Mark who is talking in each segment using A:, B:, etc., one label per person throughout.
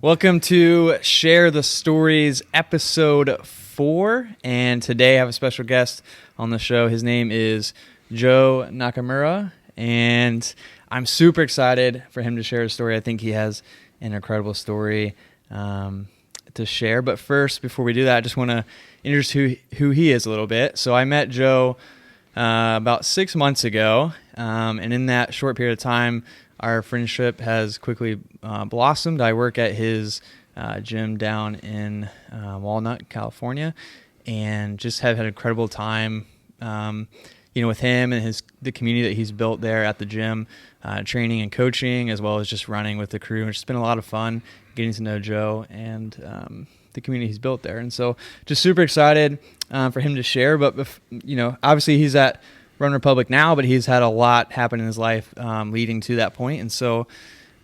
A: Welcome to Share the Stories, episode 4. And today I have a special guest on the show. His name is Joe Nakamura, and I'm super excited for him to share his story. I think he has an incredible story to share. But first, before we do that, I just want to introduce who he is a little bit. So I met Joe about 6 months ago, and in that short period of time, our friendship has quickly blossomed. I work at his gym down in Walnut, California, and just have had an incredible time, with him and the community that he's built there at the gym, training and coaching, as well as just running with the crew. It's been a lot of fun getting to know Joe and the community he's built there. And so just super excited for him to share. But, obviously he's at Run Republic now, but he's had a lot happen in his life leading to that point. And so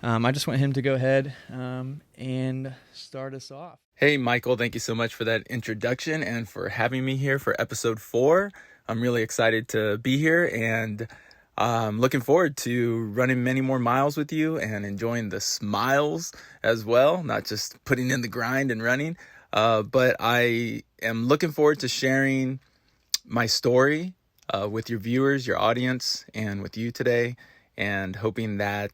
A: I just want him to go ahead and start us off.
B: Hey, Michael, thank you so much for that introduction and for having me here for episode 4. I'm really excited to be here and looking forward to running many more miles with you and enjoying the smiles as well, not just putting in the grind and running. But I am looking forward to sharing my story with your viewers, your audience, and with you today, and hoping that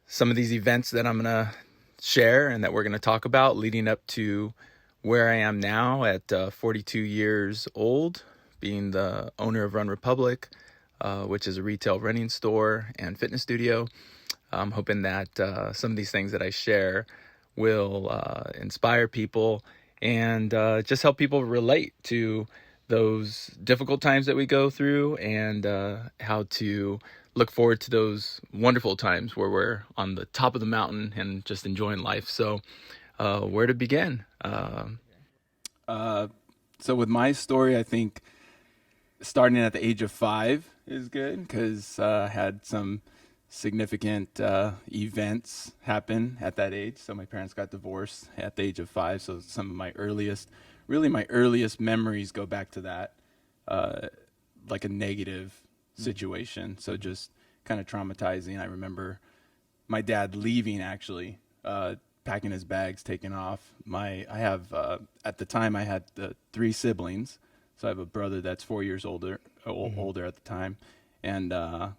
B: some of these events that I'm going to share and that we're going to talk about leading up to where I am now at 42 years old, being the owner of Run Republic, which is a retail running store and fitness studio. I'm hoping that some of these things that I share will inspire people and just help people relate to those difficult times that we go through and how to look forward to those wonderful times where we're on the top of the mountain and just enjoying life. So where to begin?
C: So with my story, I think starting at the age of 5 is good because I had some significant events happen at that age. So my parents got divorced at the age of 5. So some of my earliest memories go back to that, like a negative situation. So just kind of traumatizing. I remember my dad leaving, actually, packing his bags, taking off. At the time I had 3 siblings. So I have a brother that's 4 years older at the time, and a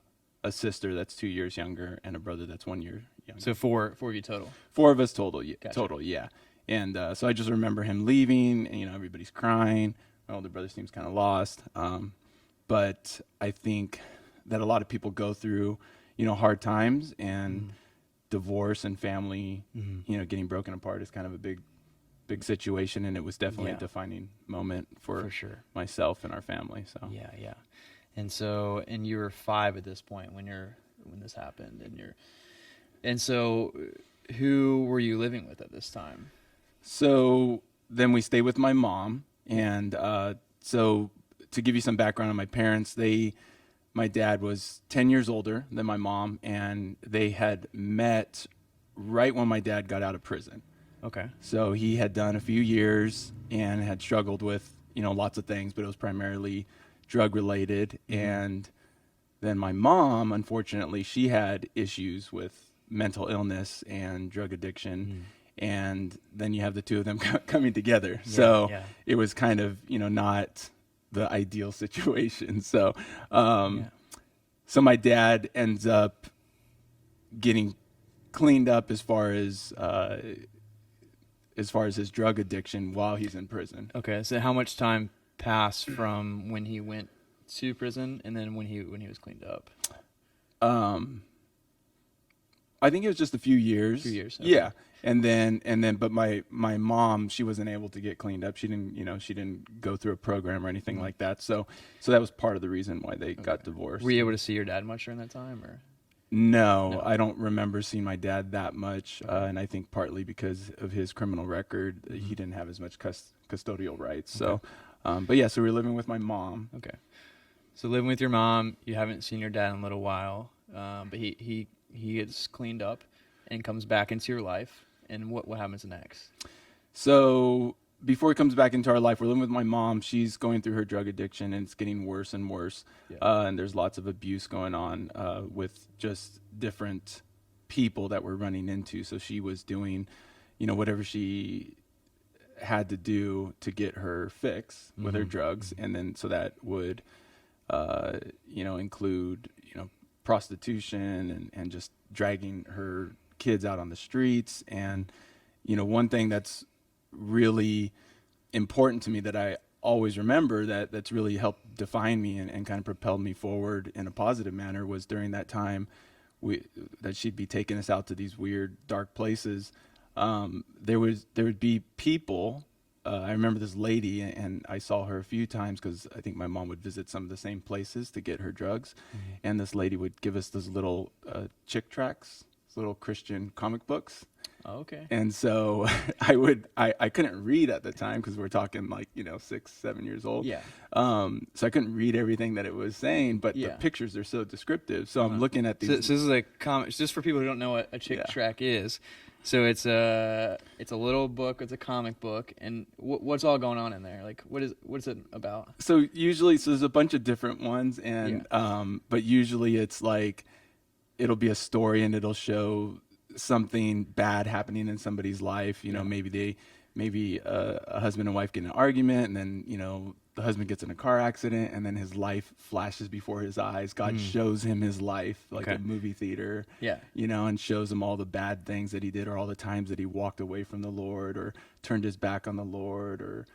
C: sister that's 2 years younger, and a brother that's 1 year younger.
A: So four of you total?
C: 4 of us total, yeah.
A: Gotcha.
C: Total, yeah. And so I just remember him leaving, and, everybody's crying. My older brother seems kind of lost. But I think that a lot of people go through, hard times, and divorce and family, getting broken apart is kind of a big situation, and it was definitely a defining moment for sure myself and our family. So
A: yeah. And you were 5 at this point when this happened, and so who were you living with at this time?
C: So then we stayed with my mom, and so to give you some background on my parents, my dad was 10 years older than my mom, and they had met right when my dad got out of prison.
A: Okay.
C: So he had done a few years and had struggled with, lots of things, but it was primarily drug related. And then my mom, unfortunately, she had issues with mental illness and drug addiction. And then you have the two of them coming together. It was kind of, not the ideal situation. So my dad ends up getting cleaned up as far as his drug addiction while he's in prison.
A: Okay, so how much time passed from when he went to prison and then when he was cleaned up?
C: I think it was just a few years.
A: Okay.
C: Yeah. And then but my mom, she wasn't able to get cleaned up. She didn't go through a program or anything like that. So that was part of the reason why they got divorced.
A: Were you able to see your dad much during that time, or?
C: No, I don't remember seeing my dad that much, and I think partly because of his criminal record, he didn't have as much custodial rights. So, but yeah, so we were living with my mom.
A: Okay, so living with your mom, you haven't seen your dad in a little while, but he gets cleaned up and comes back into your life, and what happens next?
C: So before he comes back into our life, we're living with my mom. She's going through her drug addiction, and it's getting worse and worse. Yeah. And there's lots of abuse going on with just different people that we're running into. So she was doing, whatever she had to do to get her fix with her drugs. And then, so that would, include, prostitution and just dragging her kids out on the streets. And, one thing that's really important to me that I always remember that's really helped define me and kind of propelled me forward in a positive manner was during that time that she'd be taking us out to these weird dark places. There would be people. I remember this lady, and I saw her a few times because I think my mom would visit some of the same places to get her drugs. And this lady would give us those little chick tracts, little Christian comic books.
A: Oh, okay.
C: And so I couldn't read at the time because we're talking 6, 7 years old.
A: Yeah.
C: So I couldn't read everything that it was saying, but the pictures are so descriptive. So I'm looking at these.
A: So this is a comic, just for people who don't know what a chick tract is. So it's a little book. It's a comic book, and what's all going on in there? Like, what's it about?
C: So usually, there's a bunch of different ones, and but usually it's like it'll be a story, and it'll show something bad happening in somebody's life. Maybe a husband and wife get in an argument, and then the husband gets in a car accident, and then his life flashes before his eyes. God shows him his life like a movie theater, and shows him all the bad things that he did, or all the times that he walked away from the Lord, or turned his back on the Lord, or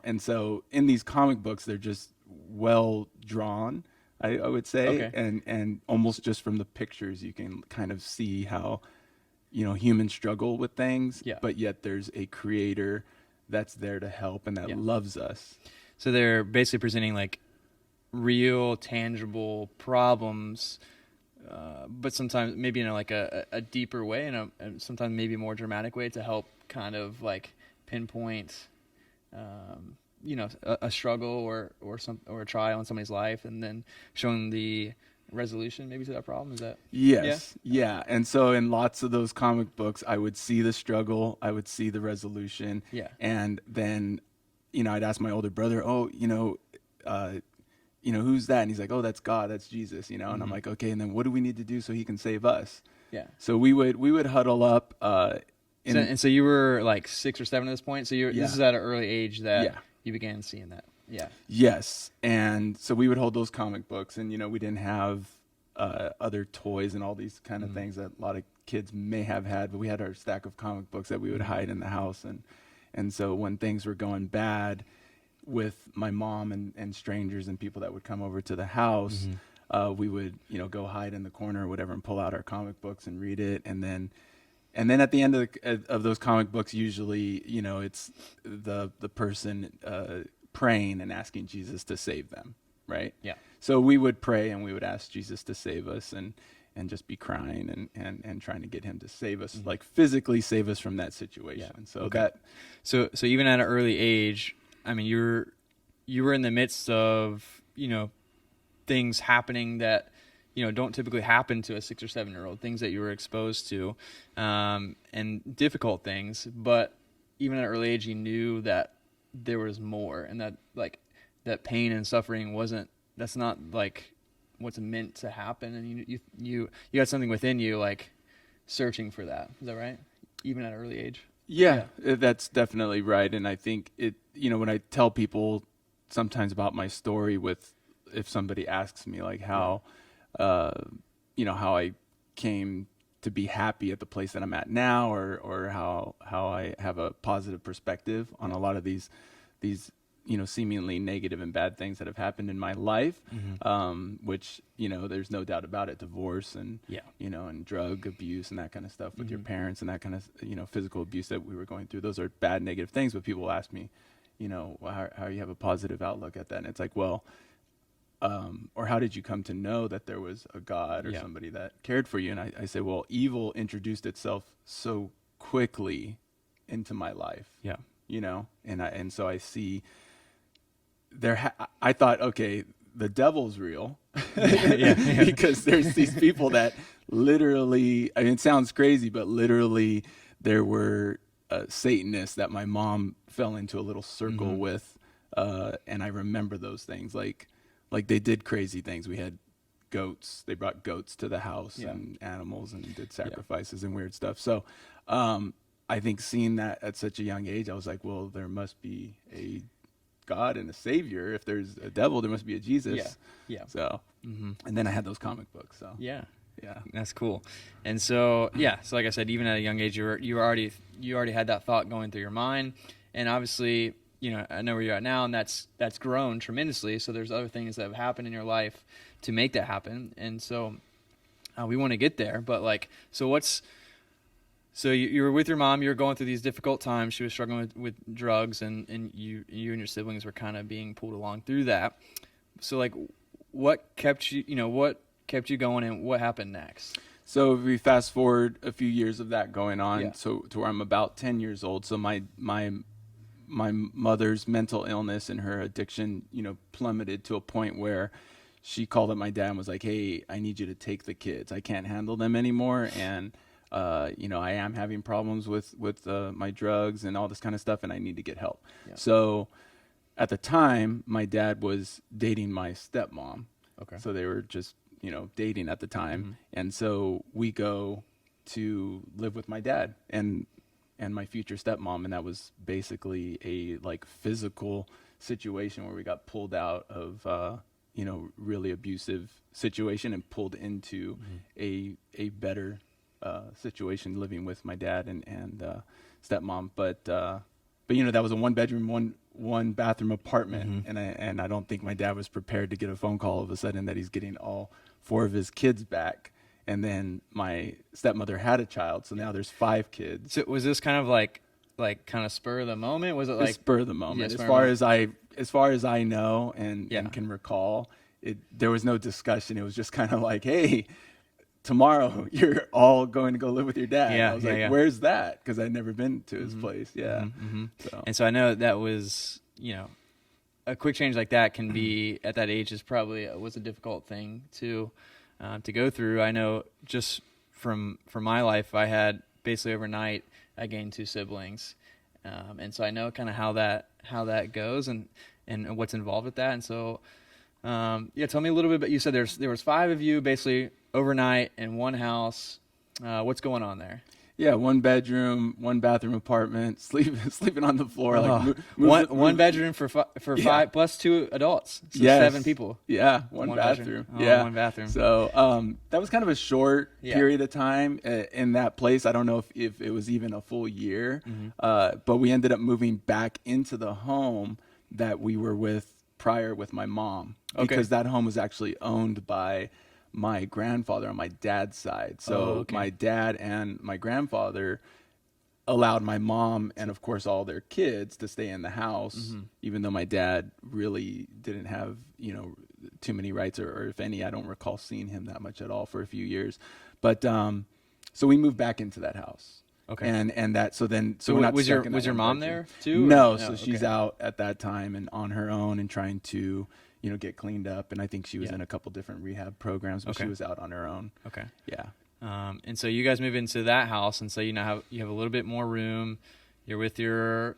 C: and so in these comic books, they're just well drawn, I would say, and almost just from the pictures, you can kind of see how humans struggle with things, but yet there's a creator that's there to help and that loves us.
A: So they're basically presenting like real, tangible problems, but sometimes maybe in a deeper way, and sometimes maybe a more dramatic way to help kind of like pinpoint, a struggle or a trial in somebody's life, and then showing the resolution maybe to that problem. Is that?
C: Yes. Yeah. And so in lots of those comic books, I would see the struggle, I would see the resolution, and then I'd ask my older brother, who's that? And he's like, oh, that's God, that's Jesus, and I'm like, okay, and then what do we need to do so he can save us? Yeah. So we would huddle up.
A: So you were like 6 or 7 at this point. So this is at an early age that you began seeing that. Yeah.
C: Yes. And so we would hold those comic books, and, we didn't have other toys and all these kind of things that a lot of kids may have had, but we had our stack of comic books that we would hide in the house. And so when things were going bad with my mom and strangers and people that would come over to the house, we would, go hide in the corner or whatever and pull out our comic books and read it. And then at the end of those comic books, usually, it's the person praying and asking Jesus to save them, right? Yeah. So we would pray and we would ask Jesus to save us and just be crying and trying to get him to save us, like physically save us from that situation. Yeah.
A: So so even at an early age, I mean, you were in the midst of, things happening that, don't typically happen to a 6 or 7 year old, things that you were exposed to, and difficult things. But even at an early age, you knew that there was more, and that that pain and suffering that's not like what's meant to happen. And you got something within you, like searching for that. Is that right? Even at an early age?
C: Yeah, that's definitely right. And I think when I tell people sometimes about my story if somebody asks me like how I came to be happy at the place that I'm at now, or how I have a positive perspective on a lot of these seemingly negative and bad things that have happened in my life, which, there's no doubt about it, divorce and, and drug abuse and that kind of stuff with your parents and that kind of, physical abuse that we were going through. Those are bad, negative things. But people ask me, how you have a positive outlook at that. And it's like, well, or how did you come to know that there was a God or somebody that cared for you? And I say, well, evil introduced itself so quickly into my life. Yeah. And so I see I thought, okay, the devil's real because there's these people that literally, I mean, it sounds crazy, but literally there were Satanists that my mom fell into a little circle with. And I remember those things like they did crazy things. We had goats. They brought goats to the house
A: Yeah.
C: and animals and did sacrifices and weird stuff. So I think seeing that at such a young age, I was like, well, there must be a God and a savior. If there's a devil, there must be a Jesus.
A: Yeah.
C: So, and then I had those comic books. So
A: Yeah.
C: yeah.
A: That's cool. And so, so like I said, even at a young age, you already had that thought going through your mind. And obviously, I know where you're at now, and that's grown tremendously. So there's other things that have happened in your life to make that happen. And so we want to get there. But so you were with your mom, you were going through these difficult times. She was struggling with drugs, and you and your siblings were kind of being pulled along through that. So like, what kept you going, and what happened next?
C: So if we fast forward a few years of that going on, so to where I'm about 10 years old. So my mother's mental illness and her addiction, plummeted to a point where she called up my dad and was like, "Hey, I need you to take the kids. I can't handle them anymore. And, I am having problems with my drugs and all this kind of stuff, and I need to get help." Yeah. So at the time, my dad was dating my stepmom.
A: Okay.
C: So they were just, dating at the time. And so we go to live with my dad and my future stepmom. And that was basically a physical situation where we got pulled out of, really abusive situation and pulled into a better situation living with my dad and stepmom. But that was a 1-bedroom, one bathroom apartment. And I don't think my dad was prepared to get a phone call all of a sudden that he's getting all 4 of his kids back. And then my stepmother had a child, so now there's 5 kids.
A: So was this kind of like kind of spur of the moment? Was it like
C: spur of the moment?
A: Yeah,
C: as far as I know and can recall, there was no discussion. It was just kind of like, "Hey, tomorrow you're all going to go live with your dad."
A: Yeah,
C: I was like, "Where's that?" Because I'd never been to his place. Yeah. So.
A: And so I know that was, a quick change like that can be at that age was a difficult thing to go through. I know just from my life, I had basically overnight, I gained 2 siblings. And so I know kind of how that goes and what's involved with that. And so, tell me a little bit about, you said there was 5 of you basically overnight in one house. What's going on there?
C: Yeah, 1-bedroom, 1-bathroom apartment, sleeping on the floor.
A: One bedroom for 5 plus 2 adults. So 7 people.
C: Yeah, one bathroom. Yeah,
A: 1 bathroom.
C: So that was kind of a short period of time in that place. I don't know if it was even a full year, but we ended up moving back into the home that we were with prior with my mom. Because that home was actually owned by my grandfather on my dad's side. So my dad and my grandfather allowed my mom and of course all their kids to stay in the house, even though my dad really didn't have, too many rights or if any. I don't recall seeing him that much at all for a few years. But so we moved back into that house. Okay. And that so we're not
A: was your mom there too?
C: No, so she's out at that time and on her own and trying to get cleaned up. And I think she was in a couple different rehab programs, but she was out on her own. Okay. Yeah.
A: And so you guys move into that house, and so you have a little bit more room. You're with your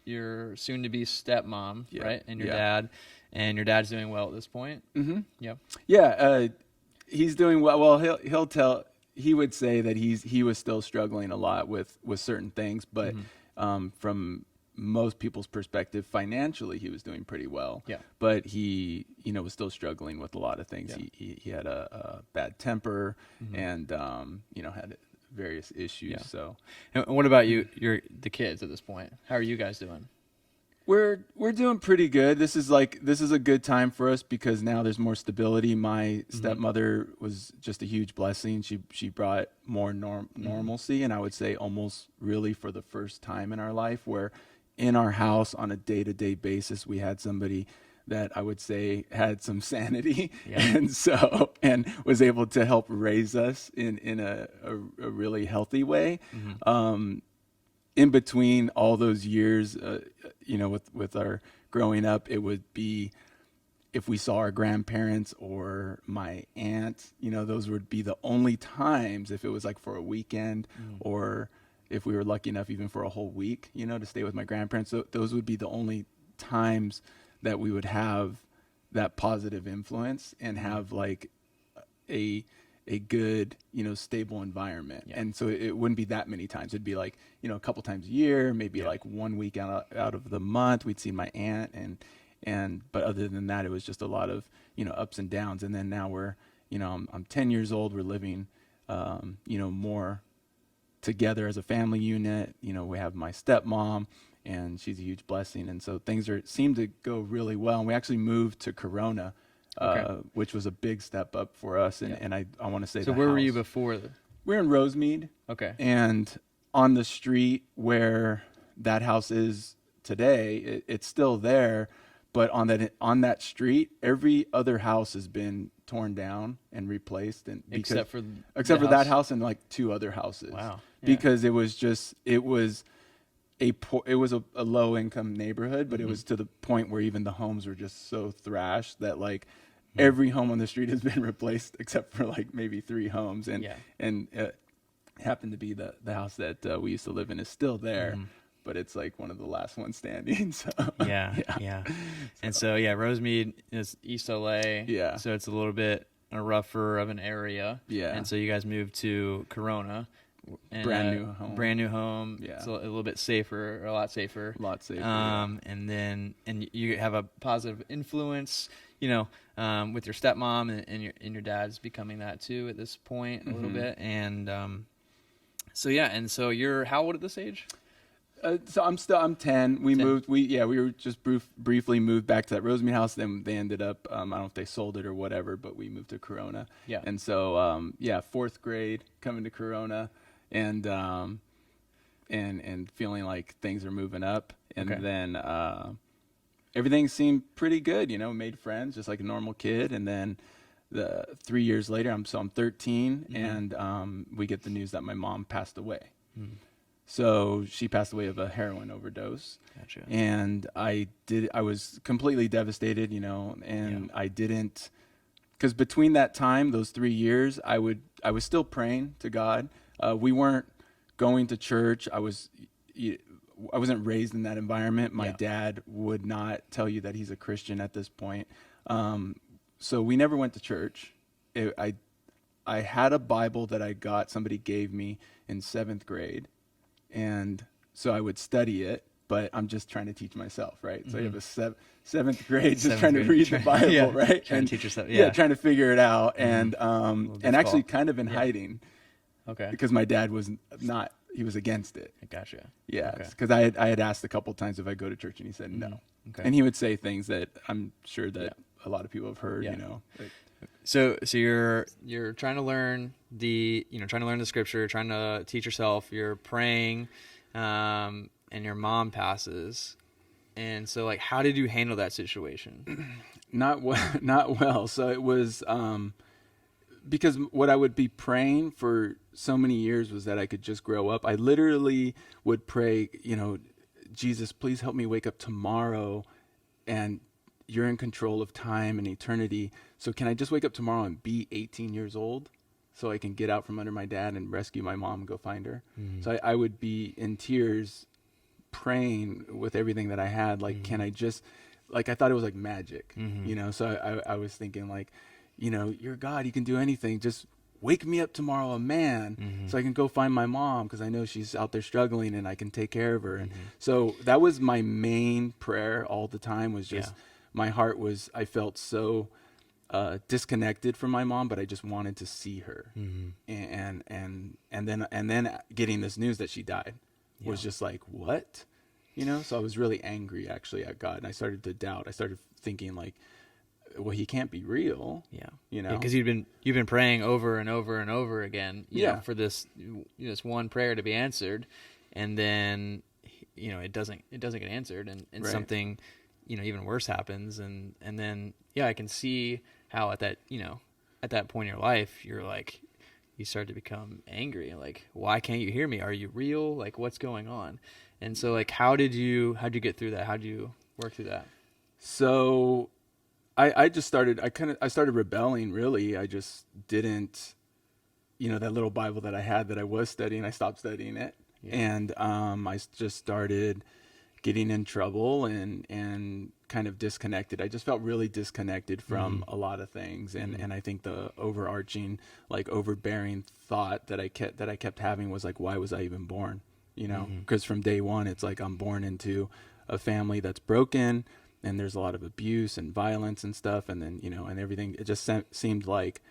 A: soon-to-be stepmom, right, and your dad, and your dad's doing well at this point.
C: Mm-hmm. Yeah. Yeah. He's doing well. Well, he would say that he was still struggling a lot with certain things, but from most people's perspective, financially, he was doing pretty well. Yeah. But he, was still struggling with a lot of things. Yeah. He had a bad temper and, had various issues. Yeah. So.
A: And what about the kids at this point? How are you guys doing?
C: We're doing pretty good. This is a good time for us because now there's more stability. My stepmother was just a huge blessing. She brought more normalcy, and I would say almost really for the first time in our life where in our house on a day-to-day basis, we had somebody that I would say had some sanity and was able to help raise us in a really healthy way. In between all those years, with our growing up, it would be if we saw our grandparents or my aunt, those would be the only times if it was like for a weekend or if we were lucky enough even for a whole week, to stay with my grandparents. So those would be the only times that we would have that positive influence and have a good, stable environment.
A: Yeah.
C: And so it wouldn't be that many times. It'd be like, a couple times a year, maybe like 1 week out of the month, we'd see my aunt. But other than that, it was just a lot of, ups and downs. And then now we're, I'm 10 years old. We're living, more together as a family unit. We have my stepmom, and she's a huge blessing. And so things seem to go really well. And we actually moved to Corona, which was a big step up for us. And I want to say,
A: so where were you before?
C: We're in Rosemead.
A: Okay.
C: And on the street where that house is today, it's still there. But on that street, every other house has been torn down and replaced, and
A: except for
C: that house and like 2 other houses.
A: Wow. Yeah.
C: Because it was a low income neighborhood, but it was to the point where even the homes were just so thrashed that like every home on the street has been replaced except for like maybe 3 homes, and happened to be the house that we used to live in is still there. But it's like one of the last ones standing. So
A: yeah. And so Rosemead is East LA. Yeah. So it's a little bit rougher of an area. Yeah. And so you guys moved to Corona. And brand new home. Yeah. It's a little bit safer, a lot safer. And you have a positive influence, with your stepmom and your dad's becoming that too at this point a little bit. And so you're how old at this age?
C: So I'm 10. We 10. Moved. We were just briefly moved back to that Rosemead house. Then they ended up, I don't know if they sold it or whatever, but we moved to Corona. Yeah. And so 4th grade coming to Corona, and feeling like things are moving up, and then everything seemed pretty good. Made friends just like a normal kid, and then 3 years later, I'm 13, and we get the news that my mom passed away. So she passed away of a heroin overdose. Gotcha. And I was completely devastated, and I didn't, because between that time, those 3 years, I was still praying to God. We weren't going to church. I wasn't raised in that environment. My dad would not tell you that he's a Christian at this point. So we never went to church. I had a Bible that somebody gave me in 7th grade. And so I would study it, but I'm just trying to teach myself, right? So you have a 7th grade, just trying to read the Bible, right?
A: Trying to teach yourself,
C: trying to figure it out, and actually kind of in hiding, because my dad was not, he was against it.
A: Gotcha.
C: Yeah, because I had asked a couple times if I go to church, and he said no, and he would say things that I'm sure that a lot of people have heard, Like,
A: So you're trying to learn the scripture, trying to teach yourself, you're praying, and your mom passes. And so like, how did you handle that situation?
C: Not well. So it was, because what I would be praying for so many years was that I could just grow up. I literally would pray, Jesus, please help me wake up tomorrow, and you're in control of time and eternity. So can I just wake up tomorrow and be 18 years old so I can get out from under my dad and rescue my mom and go find her? So I would be in tears praying with everything that I had. Like, can I just, like, I thought it was like magic, So I was thinking like, you're God, you can do anything. Just wake me up tomorrow, a man, so I can go find my mom, because I know she's out there struggling and I can take care of her. And so that was my main prayer all the time, was just, my heart was, I felt so disconnected from my mom, but I just wanted to see her. And then getting this news that she died was just like, what? So I was really angry actually at God, and I started to doubt. I started thinking like, well, he can't be real.
A: Because you've been praying over and over and over again, you know, for this one prayer to be answered, and then it doesn't get answered, and something even worse happens, and then I can see how at that point in your life you're like, you start to become angry, like, why can't you hear me? Are you real? Like, what's going on? And so like, how'd you get through that? How'd you work through that?
C: So I started rebelling, really. I just didn't, that little Bible that I had that I was studying, I stopped studying it. And I just started getting in trouble and kind of disconnected. I just felt really disconnected from a lot of things. And I think the overarching, like overbearing thought that I kept having was like, why was I even born? You know, because from day one, it's like I'm born into a family that's broken, and there's a lot of abuse and violence and stuff. And then, you know, and everything, it just seemed like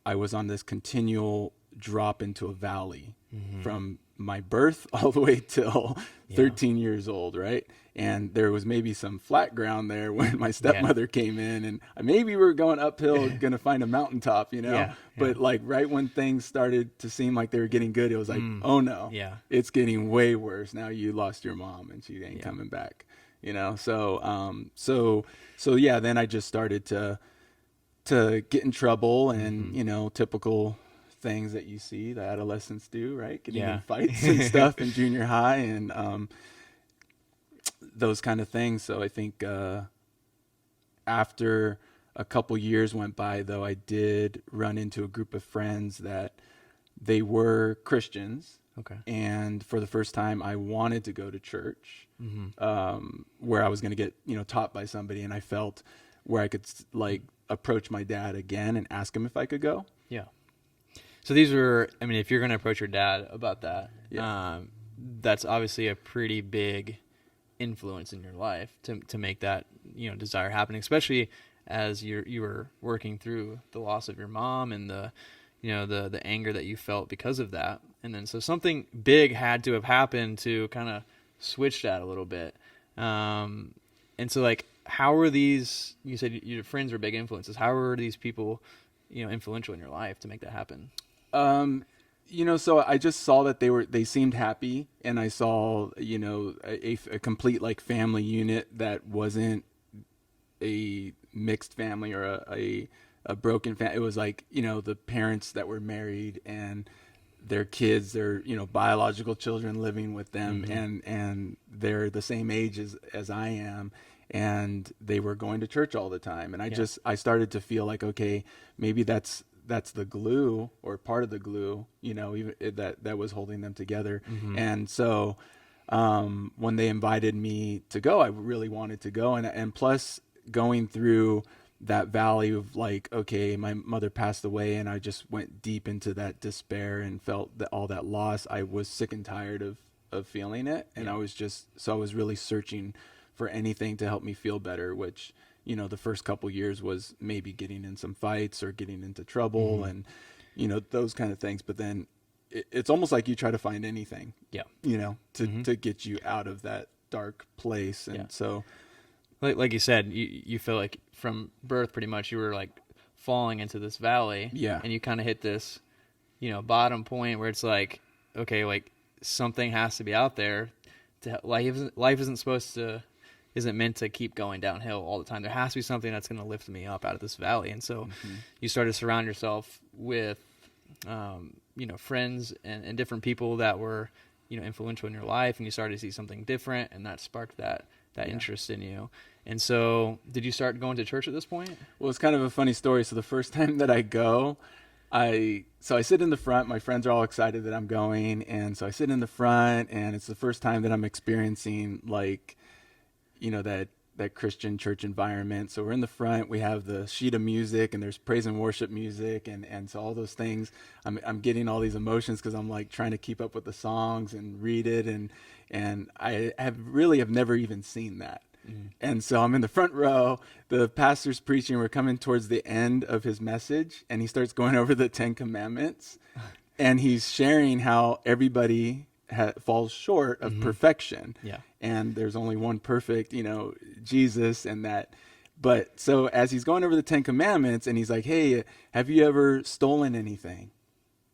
C: I was on this continual drop into a valley from my birth all the way till 13 years old, right? And there was maybe some flat ground there when my stepmother came in, and maybe we were going uphill, going to find a mountaintop, you know? But like right when things started to seem like they were getting good, it was like, oh no, it's getting way worse. Now you lost your mom and she ain't coming back, you know? So yeah, then I just started to get in trouble and, you know, typical things that you see the adolescents do, right? Getting in fights and stuff in junior high and those kind of things. So I think after a couple years went by, though, I did run into a group of friends that they were Christians.
A: Okay.
C: And for the first time, I wanted to go to church where I was going to get, you know, taught by somebody. And I felt where I could like approach my dad again and ask him if I could go.
A: Yeah. So these were, I mean, if you're going to approach your dad about that, that's obviously a pretty big influence in your life to make that, you know, desire happen, especially as you were working through the loss of your mom and the, you know, the anger that you felt because of that. And then so something big had to have happened to kind of switch that a little bit. And so like, how were these, you said your friends were big influences. How were these people, you know, influential in your life to make that happen?
C: You know, so I just saw that they seemed happy, and I saw, you know, a complete like family unit that wasn't a mixed family or a broken family. It was like, you know, the parents that were married and their kids, their, you know, biological children living with them, and they're the same age as I am. And they were going to church all the time. And I started to feel like, okay, maybe that's the glue or part of the glue, you know, even that was holding them together. And so, when they invited me to go, I really wanted to go. And plus going through that valley of like, okay, my mother passed away, and I just went deep into that despair and felt that all that loss. I was sick and tired of feeling it. And I was really searching for anything to help me feel better, which, you know, the first couple years was maybe getting in some fights or getting into trouble and, you know, those kind of things. But then it's almost like you try to find anything, you know, to get you out of that dark place. And so
A: like you said, you feel like from birth, pretty much you were like falling into this valley, and you kind of hit this, you know, bottom point where it's like, okay, like something has to be out there. Life isn't meant to keep going downhill all the time. There has to be something that's going to lift me up out of this valley. And so you start to surround yourself with, you know, friends and different people that were, you know, influential in your life, and you started to see something different, and that sparked that interest in you. And so did you start going to church at this point?
C: Well, it's kind of a funny story. So the first time that I go, I sit in the front. My friends are all excited that I'm going. And so I sit in the front, and it's the first time that I'm experiencing like, you know, that Christian church environment. So we're in the front, we have the sheet of music, and there's praise and worship music. And so all those things, I'm getting all these emotions because I'm like trying to keep up with the songs and read it. And I have never even seen that. And so I'm in the front row, the pastor's preaching, we're coming towards the end of his message, and he starts going over the 10 Commandments, and he's sharing how everybody falls short of perfection. And there's only one perfect, you know, Jesus, and that. But so as he's going over the 10 Commandments, and he's like, hey, have you ever stolen anything?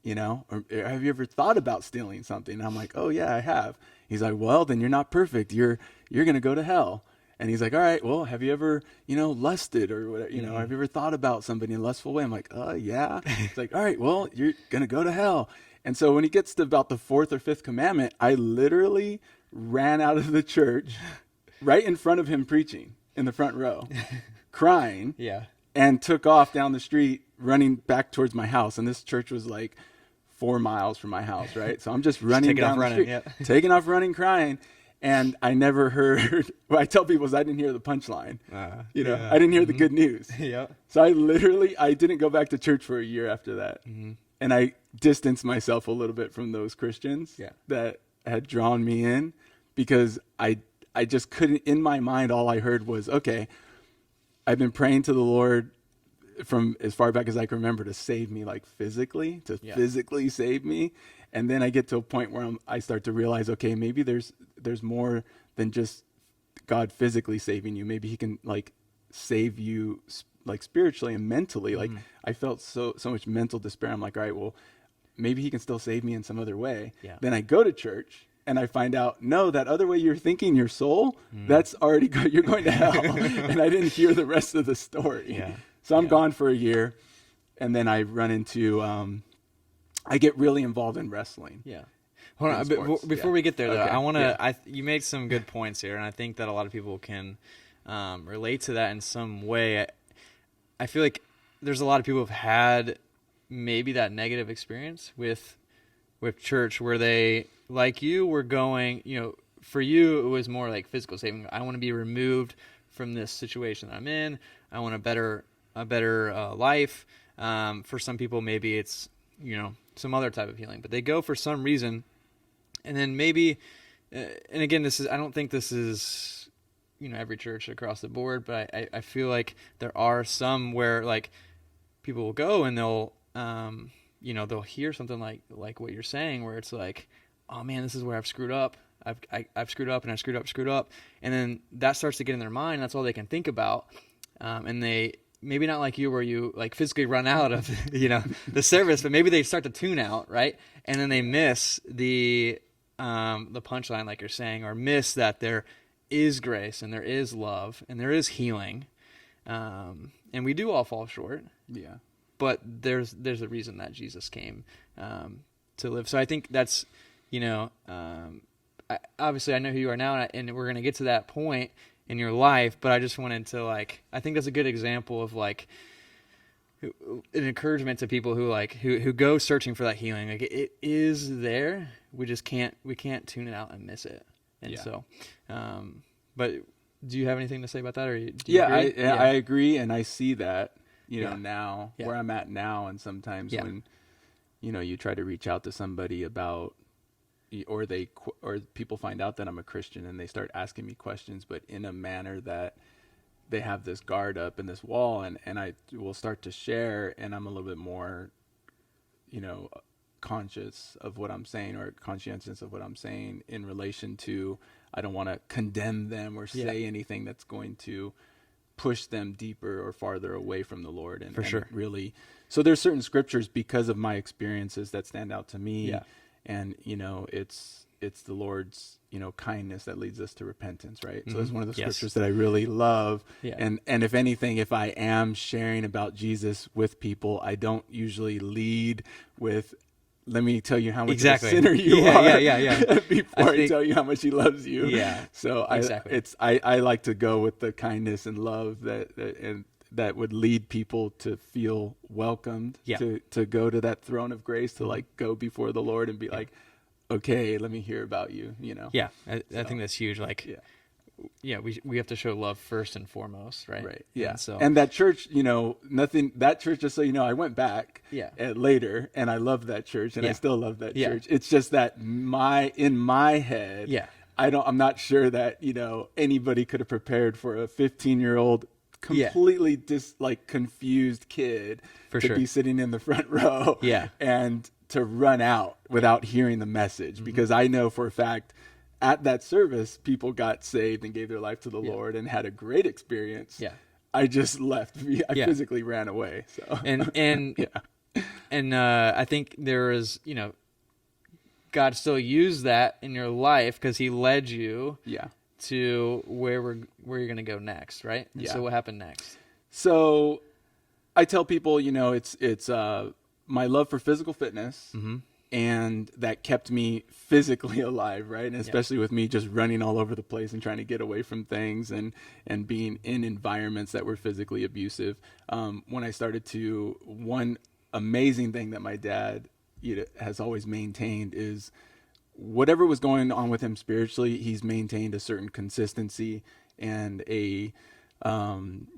C: You know, or have you ever thought about stealing something? And I'm like, oh yeah, I have. He's like, well, then you're not perfect. You're going to go to hell. And he's like, all right, well, have you ever, you know, lusted or whatever, you know, have you ever thought about somebody in a lustful way? I'm like, yeah. It's like, all right, well, you're going to go to hell. And so when he gets to about the 4th or 5th commandment, I literally ran out of the church right in front of him preaching in the front row, crying, and took off down the street running back towards my house. And this church was like 4 miles from my house, right? So I'm just running down the street, taking off running, crying. And I never heard, what I tell people is I didn't hear the punchline.
A: Yeah.
C: I didn't hear the good news.
A: Yeah.
C: So I didn't go back to church for a year after that.
A: Mm-hmm.
C: And I distanced myself a little bit from those Christians that had drawn me in, because I just couldn't, in my mind, all I heard was, okay, I've been praying to the Lord from as far back as I can remember to save me, like physically, physically save me. And then I get to a point where I start to realize, okay, maybe there's more than just God physically saving you. Maybe he can like save you like spiritually and mentally. Like I felt so much mental despair. I'm like, all right, well, maybe he can still save me in some other way.
A: Yeah.
C: Then I go to church and I find out, no, that other way you're thinking, your soul, that's already good. You're going to hell. And I didn't hear the rest of the story.
A: Yeah.
C: So I'm gone for a year. And then I run into, I get really involved in wrestling.
A: Yeah. Hold on. Before we get there, though, I want to, you made some good points here. And I think that a lot of people can relate to that in some way. I feel like there's a lot of people who've had maybe that negative experience with church where they, like you, were going, for you, it was more like physical saving. I want to be removed from this situation that I'm in. I want a better life. For some people, maybe it's, some other type of healing, but they go for some reason. And then maybe, and again, I don't think this is, every church across the board, but I feel like there are some where like people will go and they'll, they'll hear something like what you're saying, where it's like, oh man, this is where I've screwed up. I've screwed up and I screwed up. And then that starts to get in their mind. That's all they can think about. And they, maybe not like you, where you like physically run out of, the service, but maybe they start to tune out. Right. And then they miss the punchline, like you're saying, or miss that there is grace and there is love and there is healing. And we do all fall short.
C: Yeah.
A: But there's a reason that Jesus came to live. So I think that's, obviously I know who you are now, and we're going to get to that point in your life, but I just wanted to I think that's a good example of an encouragement to people who go searching for that healing. Like it is there. We just can't tune it out and miss it. And so, but do you have anything to say about that? Or do you agree?
C: I agree. And I see that, now where I'm at now. And sometimes when, you try to reach out to somebody about, or people find out that I'm a Christian and they start asking me questions, but in a manner that they have this guard up and this wall, and I will start to share, and I'm a little bit more, conscious of what I'm saying, or conscientious of what I'm saying in relation to, I don't want to condemn them or say anything that's going to push them deeper or farther away from the Lord. And,
A: For sure.
C: And really, so there's certain scriptures because of my experiences that stand out to me.
A: Yeah.
C: And, it's the Lord's, kindness that leads us to repentance, right? So it's one of the scriptures that I really love.
A: Yeah.
C: And if anything, if I am sharing about Jesus with people, I don't usually lead with, let me tell you how much of a sinner you are.
A: Yeah.
C: Before I tell you how much he loves you.
A: Yeah.
C: So I like to go with the kindness and love that would lead people to feel welcomed, to go to that throne of grace, to go before the Lord and be like, okay, let me hear about you,
A: Yeah. I think that's huge. We have to show love first and foremost, right?
C: Right. Yeah.
A: And
C: that church, that church, just so you know, I went back later and I loved that church and I still love that church. It's just that in my head, I'm not sure that, anybody could have prepared for a 15-year-old completely confused kid be sitting in the front row and to run out without hearing the message, because I know for a fact at that service people got saved and gave their life to the Lord and had a great experience. I just left. I physically ran away. So
A: and I think there is, God still used that in your life because he led you to where you're going to go next, right? And so what happened next?
C: So I tell people, it's my love for physical fitness, and that kept me physically alive, right? And especially with me just running all over the place and trying to get away from things and being in environments that were physically abusive. When I started one amazing thing that my dad has always maintained is whatever was going on with him spiritually, he's maintained a certain consistency and a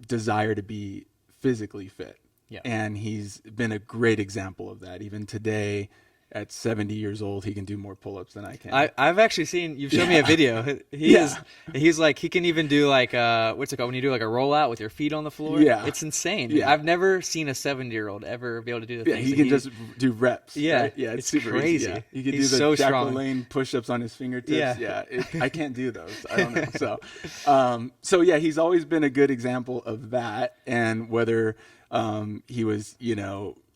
C: desire to be physically fit.
A: Yeah.
C: And he's been a great example of that. Even today, at 70 years old, he can do more pull-ups than I can.
A: I've actually seen, you've shown me a video. He's like, he can even do like, what's it called when you do like a rollout with your feet on the floor?
C: Yeah.
A: It's insane.
C: Yeah.
A: I've never seen a 70-year-old ever be able to do the
C: Yeah,
A: things
C: he
A: that
C: can just do reps.
A: Yeah.
C: Right? Yeah,
A: It's
C: super
A: crazy.
C: Easy. Yeah. He can
A: He's
C: do the
A: so
C: Jack
A: strong.
C: LaLanne push-ups on his fingertips.
A: Yeah.
C: I can't do those. I don't know. So yeah, he's always been a good example of that. And whether he was,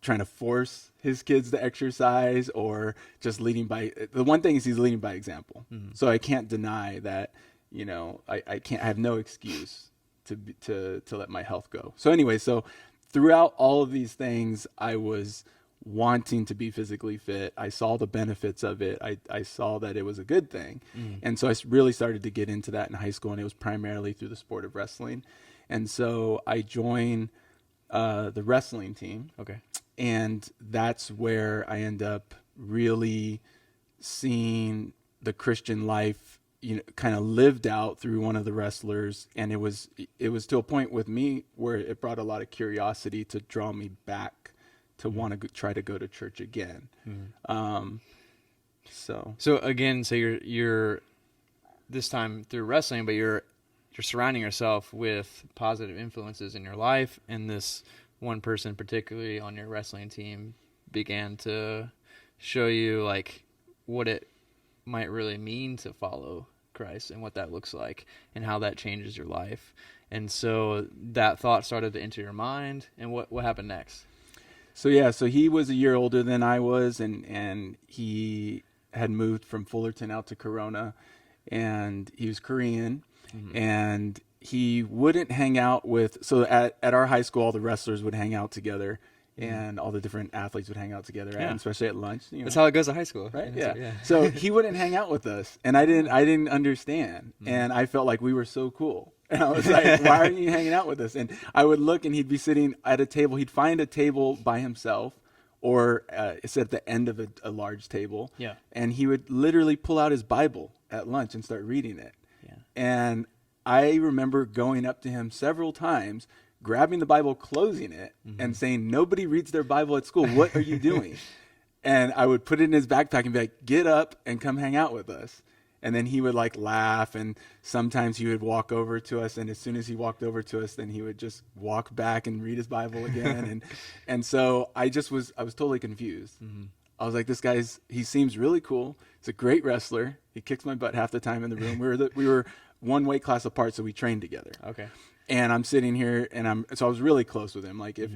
C: trying to force his kids to exercise or just leading by, the one thing is he's leading by example. So I can't deny that, I have no excuse to let my health go. So anyway, so throughout all of these things, I was wanting to be physically fit. I saw the benefits of it. I saw that it was a good thing. And so I really started to get into that in high school, and it was primarily through the sport of wrestling. And so I joined the wrestling team.
A: Okay.
C: And that's where I end up really seeing the Christian life, kind of lived out through one of the wrestlers. And it was to a point with me where it brought a lot of curiosity to draw me back to want to try to go to church again. So
A: again, so you're this time through wrestling, but you're surrounding yourself with positive influences in your life, and this one person particularly on your wrestling team began to show you like what it might really mean to follow Christ and what that looks like and how that changes your life. And so that thought started to enter your mind, and what happened next?
C: So he was a year older than I was, and he had moved from Fullerton out to Corona, and he was Korean. And he wouldn't hang out with, so at our high school, all the wrestlers would hang out together, and all the different athletes would hang out together, and especially at lunch.
A: That's how it goes at high school.
C: Right? Yeah. So he wouldn't hang out with us, and I didn't understand. And I felt like we were so cool. And I was like, why aren't you hanging out with us? And I would look, and he'd be sitting at a table. He'd find a table by himself, or it's at the end of a large table.
A: Yeah.
C: And he would literally pull out his Bible at lunch and start reading it.
A: Yeah.
C: And I remember going up to him several times, grabbing the Bible, closing it, and saying, nobody reads their Bible at school. What are you doing? And I would put it in his backpack and be like, get up and come hang out with us. And then he would like laugh, and sometimes he would walk over to us, and as soon as he walked over to us, then he would just walk back and read his Bible again. and so I was totally confused. I was like, he seems really cool. He's a great wrestler. He kicks my butt half the time in the room. We were one weight class apart, so we trained together.
A: Okay.
C: And I'm sitting here, and so I was really close with him. Like if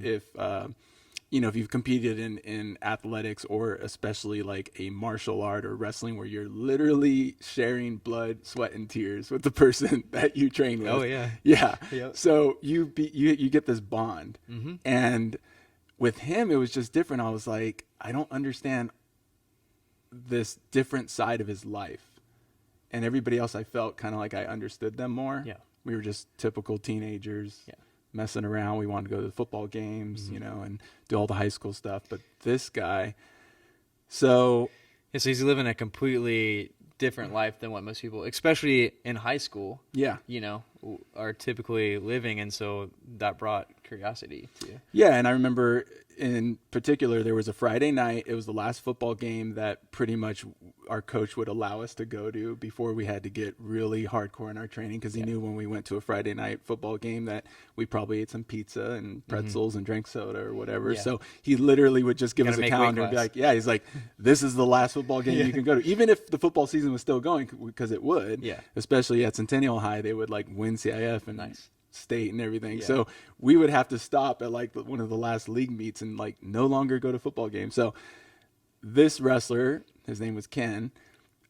C: you've competed in athletics, or especially like a martial art or wrestling, where you're literally sharing blood, sweat, and tears with the person that you train with.
A: Oh yeah.
C: Yeah.
A: Yep.
C: So you get this bond, and with him it was just different. I was like, I don't understand this different side of his life. And everybody else, I felt kind of like I understood them more.
A: Yeah.
C: We were just typical teenagers.
A: Yeah.
C: Messing around. We wanted to go to the football games, and do all the high school stuff. But this guy, so
A: he's living a completely different life than what most people, especially in high school, are typically living. And so that brought curiosity to you.
C: Yeah. And I remember in particular, there was a Friday night. It was the last football game that pretty much our coach would allow us to go to before we had to get really hardcore in our training, because he knew when we went to a Friday night football game that we probably ate some pizza and pretzels and drank soda or whatever.
A: Yeah.
C: So he literally would just give us a calendar and be like, he's like, this is the last football game you can go to. Even if the football season was still going, because it would, especially at Centennial High, they would like win CIF and state and everything. Yeah. So we would have to stop at like one of the last league meets and like no longer go to football games. So this wrestler, his name was Ken,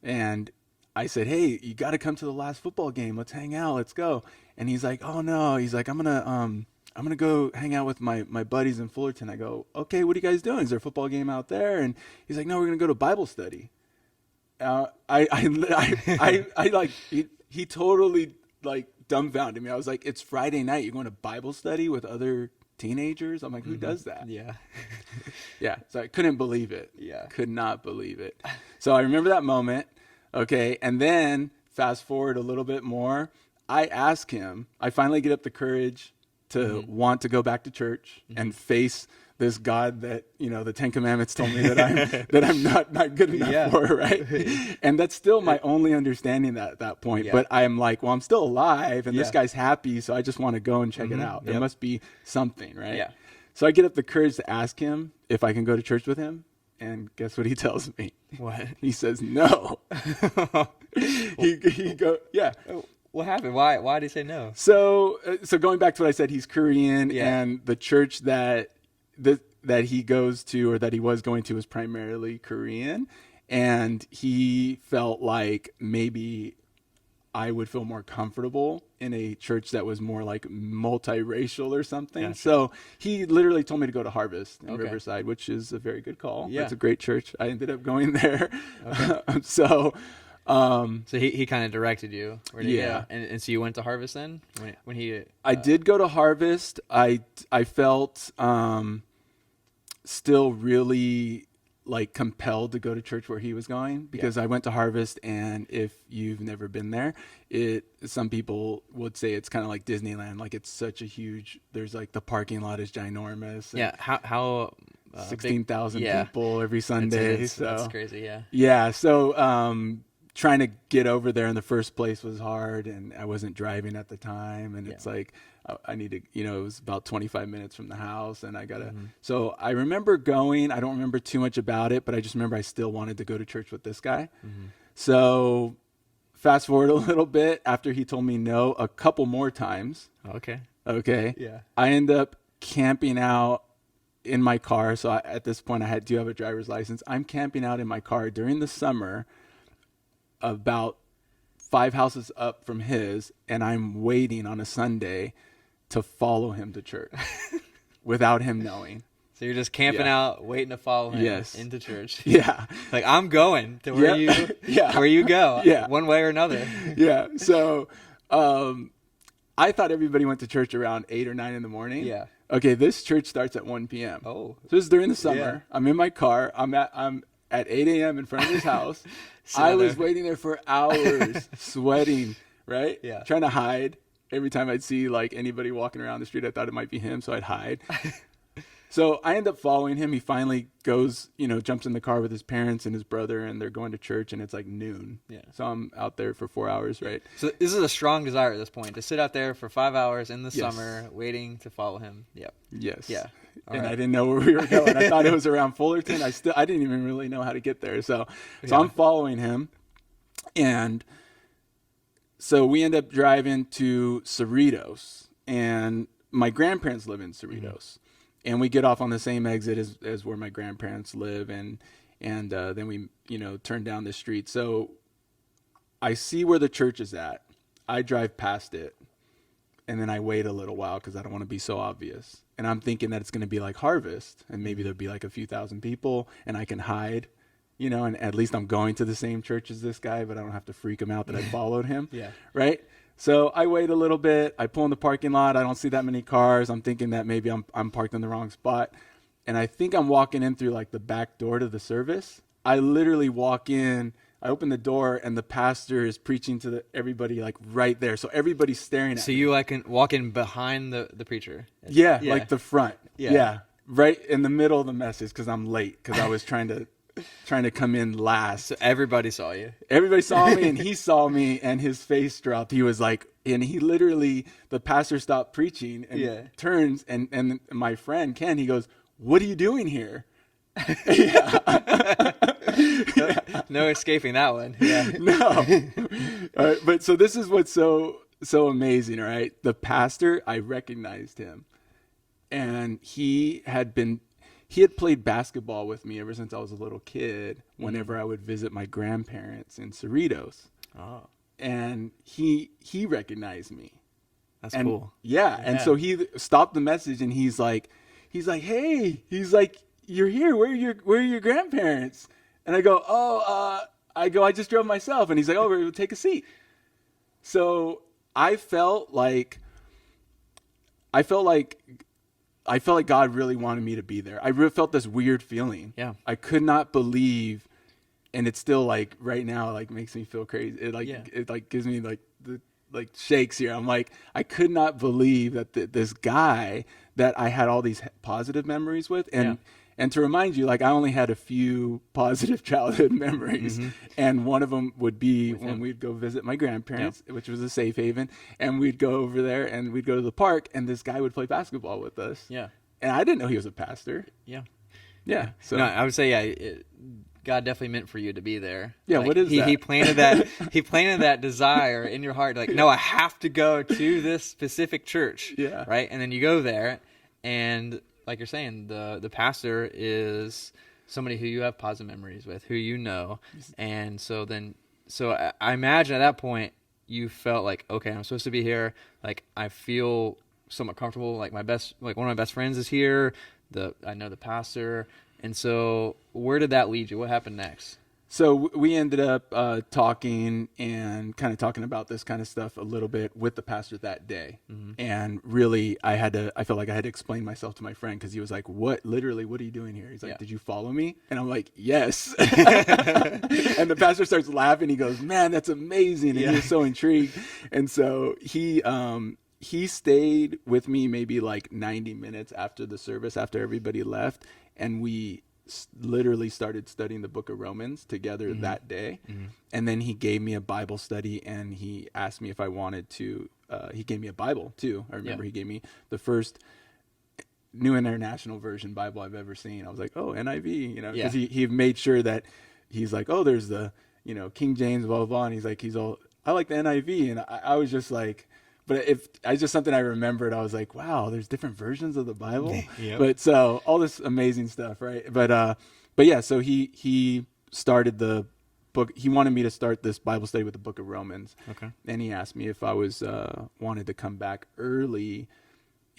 C: and I said, hey, you got to come to the last football game. Let's hang out. Let's go. And he's like, oh no. He's like, I'm going to go hang out with my buddies in Fullerton. I go, okay, what are you guys doing? Is there a football game out there? And he's like, no, we're going to go to Bible study. He totally like dumbfounded me. I was like, it's Friday night. You're going to Bible study with other teenagers? I'm like, who does that?
A: Yeah.
C: Yeah. So I couldn't believe it.
A: Yeah.
C: Could not believe it. So I remember that moment. Okay. And then fast forward a little bit more. I ask him, I finally get up the courage to want to go back to church and face this God that, the Ten Commandments told me that I'm not good enough for, right? And that's still my only understanding at that point. But I'm like, well, I'm still alive and this guy's happy, so I just want to go and check it out. There must be something, right?
A: Yeah.
C: So I get up the courage to ask him if I can go to church with him. And guess what he tells me?
A: What?
C: He says no. he go, yeah.
A: What happened? Why did he say no?
C: So going back to what I said, he's Korean, and the church that he goes to, or that he was going to, is primarily Korean, and he felt like maybe I would feel more comfortable in a church that was more like multiracial or something.
A: Gotcha.
C: So he literally told me to go to Harvest in Riverside, which is a very good call.
A: Yeah.
C: It's a great church. I ended up going there.
A: Okay.
C: So
A: he kind of directed you. Where to
C: Yeah.
A: go. And so you went to Harvest then? When he
C: I did go to Harvest. I felt still really like compelled to go to church where he was going, because I went to Harvest, and if you've never been there, some people would say it's kind of like Disneyland. Like, it's such a huge, there's like the parking lot is ginormous.
A: Yeah. How
C: 16,000 people every Sunday.
A: That's crazy. Yeah.
C: Yeah. So trying to get over there in the first place was hard, and I wasn't driving at the time, and it's like I need to, it was about 25 minutes from the house, and I gotta. So I remember going. I don't remember too much about it, but I just remember I still wanted to go to church with this guy. So fast forward a little bit, after he told me no a couple more times. Okay.
A: Yeah.
C: I end up camping out in my car. So at this point, I do have a driver's license. I'm camping out in my car during the summer, about 5 houses up from his, and I'm waiting on a Sunday to follow him to church without him knowing.
A: So you're just camping out, waiting to follow him into church.
C: Yeah.
A: Like, I'm going to where where you go.
C: Yeah.
A: One way or another.
C: Yeah. So I thought everybody went to church around 8 or 9 in the morning.
A: Yeah.
C: Okay, this church starts at 1 p.m.
A: Oh.
C: So this is during the summer.
A: Yeah.
C: I'm in my car. I'm at 8 a.m. in front of his house. I was waiting there for hours, sweating, right?
A: Yeah.
C: Trying to hide. Every time I'd see like anybody walking around the street, I thought it might be him, so I'd hide. So I end up following him. He finally goes, jumps in the car with his parents and his brother, and they're going to church, and it's like noon.
A: Yeah.
C: So I'm out there for 4 hours, right?
A: So this is a strong desire at this point, to sit out there for 5 hours in the
C: Yes.
A: summer, waiting to follow him. Yep.
C: Yes.
A: Yeah. All
C: And
A: right.
C: I didn't know where we were going. I thought it was around Fullerton. I didn't even really know how to get there. So I'm following him, and so we end up driving to Cerritos, and my grandparents live in Cerritos, and we get off on the same exit as where my grandparents live, and then we turn down the street. So I see where the church is at. I drive past it, and then I wait a little while because I don't want to be so obvious. And I'm thinking that it's going to be like Harvest, and maybe there'll be like a few thousand people, and I can hide, and at least I'm going to the same church as this guy, but I don't have to freak him out that I followed him.
A: Yeah.
C: Right? So I wait a little bit. I pull in the parking lot. I don't see that many cars. I'm thinking that maybe I'm parked in the wrong spot. And I think I'm walking in through like the back door to the service. I literally walk in. I open the door, and the pastor is preaching to everybody like right there. So everybody's staring at me.
A: So you can walk in behind the preacher.
C: Yeah, like the front.
A: Yeah.
C: Yeah, right in the middle of the message, because I'm late, because I was trying to come in last.
A: So everybody saw you.
C: Everybody saw me, and he saw me, and his face dropped. He was like, and he literally, the pastor stopped preaching and turns, and my friend Ken, he goes, "What are you doing here?"
A: No escaping that one. Yeah.
C: No. All right, but so this is what's so amazing, all right? The pastor, I recognized him. And he had played basketball with me ever since I was a little kid, whenever I would visit my grandparents in Cerritos.
A: Oh.
C: And he recognized me.
A: That's cool.
C: Yeah. And so he stopped the message, and he's like, "Hey," he's like, "You're here. Where are your grandparents?" And I go, I just drove myself. And he's like, "Oh, take a seat." So I felt like I felt like God really wanted me to be there. I really felt this weird feeling.
A: Yeah.
C: I could not believe, and it's still like right now, like makes me feel crazy. It like gives me like the like shakes here. I'm like, I could not believe that this guy that I had all these positive memories with, and to remind you, like I only had a few positive childhood memories, and one of them would be when we'd go visit my grandparents, which was a safe haven, and we'd go over there and we'd go to the park, and this guy would play basketball with us.
A: Yeah.
C: And I didn't know he was a pastor.
A: Yeah.
C: Yeah. So
A: No, I would say, God definitely meant for you to be there.
C: Yeah,
A: like,
C: what is that?
A: He planted that. He planted that desire in your heart. Like, no, I have to go to this specific church.
C: Yeah.
A: Right. And then you go there, and like you're saying, the pastor is somebody who you have positive memories with, who you know, and so I imagine at that point you felt like, okay, I'm supposed to be here. Like I feel somewhat comfortable. Like one of my best friends is here. I know the pastor. And so where did that lead you? What happened next?
C: So we ended up talking and kind of talking about this kind of stuff a little bit with the pastor that day. And really, I felt like I had to explain myself to my friend because he was like, what are you doing here? He's like, did you follow me? And I'm like, yes. And the pastor starts laughing. He goes, man, that's amazing. And he was so intrigued. And so he stayed with me maybe like 90 minutes after the service, after everybody left. And we literally started studying the book of Romans together that day. And then he gave me a Bible study, and he asked me if I wanted to, he gave me a Bible too. I remember he gave me the first New International Version Bible I've ever seen. I was like, oh, NIV, because he made sure that he's like, oh, there's the, King James, blah, blah, blah. And he's like, I like the NIV. And I was just like, but it's just something I remembered. I was like, wow, there's different versions of the Bible. But so all this amazing stuff, right? But yeah, so he started the book. He wanted me to start this Bible study with the book of Romans.
A: Okay.
C: And he asked me if I was wanted to come back early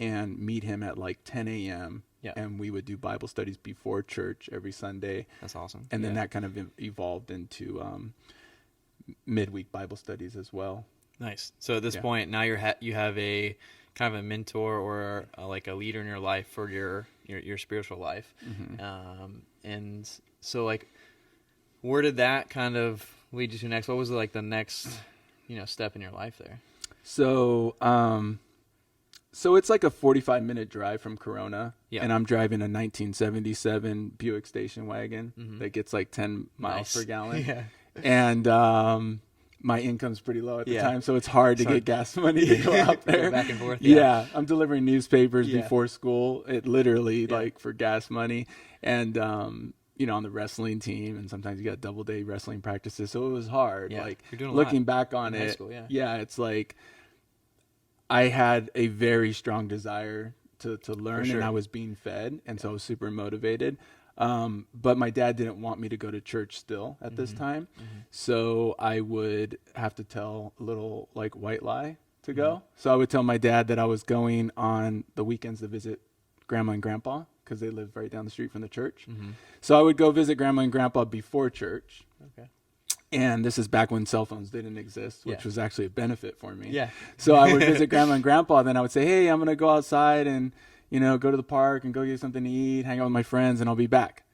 C: and meet him at like 10 a.m.
A: Yeah.
C: And we would do Bible studies before church every Sunday.
A: That's awesome.
C: And then that kind of evolved into midweek Bible studies as well.
A: Nice. So at this point, now you have a kind of a mentor or like a leader in your life for your spiritual life. And so like, where did that kind of lead you to next? What was like the next, step in your life there?
C: So, so it's like a 45-minute drive from Corona, and I'm driving a 1977 Buick station wagon that gets like 10 miles per gallon. And my income's pretty low at the time, so it's hard to get gas money to go out there.
A: Go back and forth.
C: I'm delivering newspapers before school. It literally like for gas money, and on the wrestling team, and sometimes you got double day wrestling practices, so it was hard. Like looking back on it,
A: school,
C: it's like I had a very strong desire to learn, and I was being fed, and so I was super motivated. But my dad didn't want me to go to church still at this time. So I would have to tell a little like white lie to go. So I would tell my dad that I was going on the weekends to visit grandma and grandpa because they lived right down the street from the church. So I would go visit grandma and grandpa before church.
A: Okay.
C: And this is back when cell phones didn't exist, which was actually a benefit for me.
A: Yeah.
C: So I would visit grandma and grandpa. Then I would say, hey, I'm going to go outside and go to the park and go get something to eat, hang out with my friends, and I'll be back.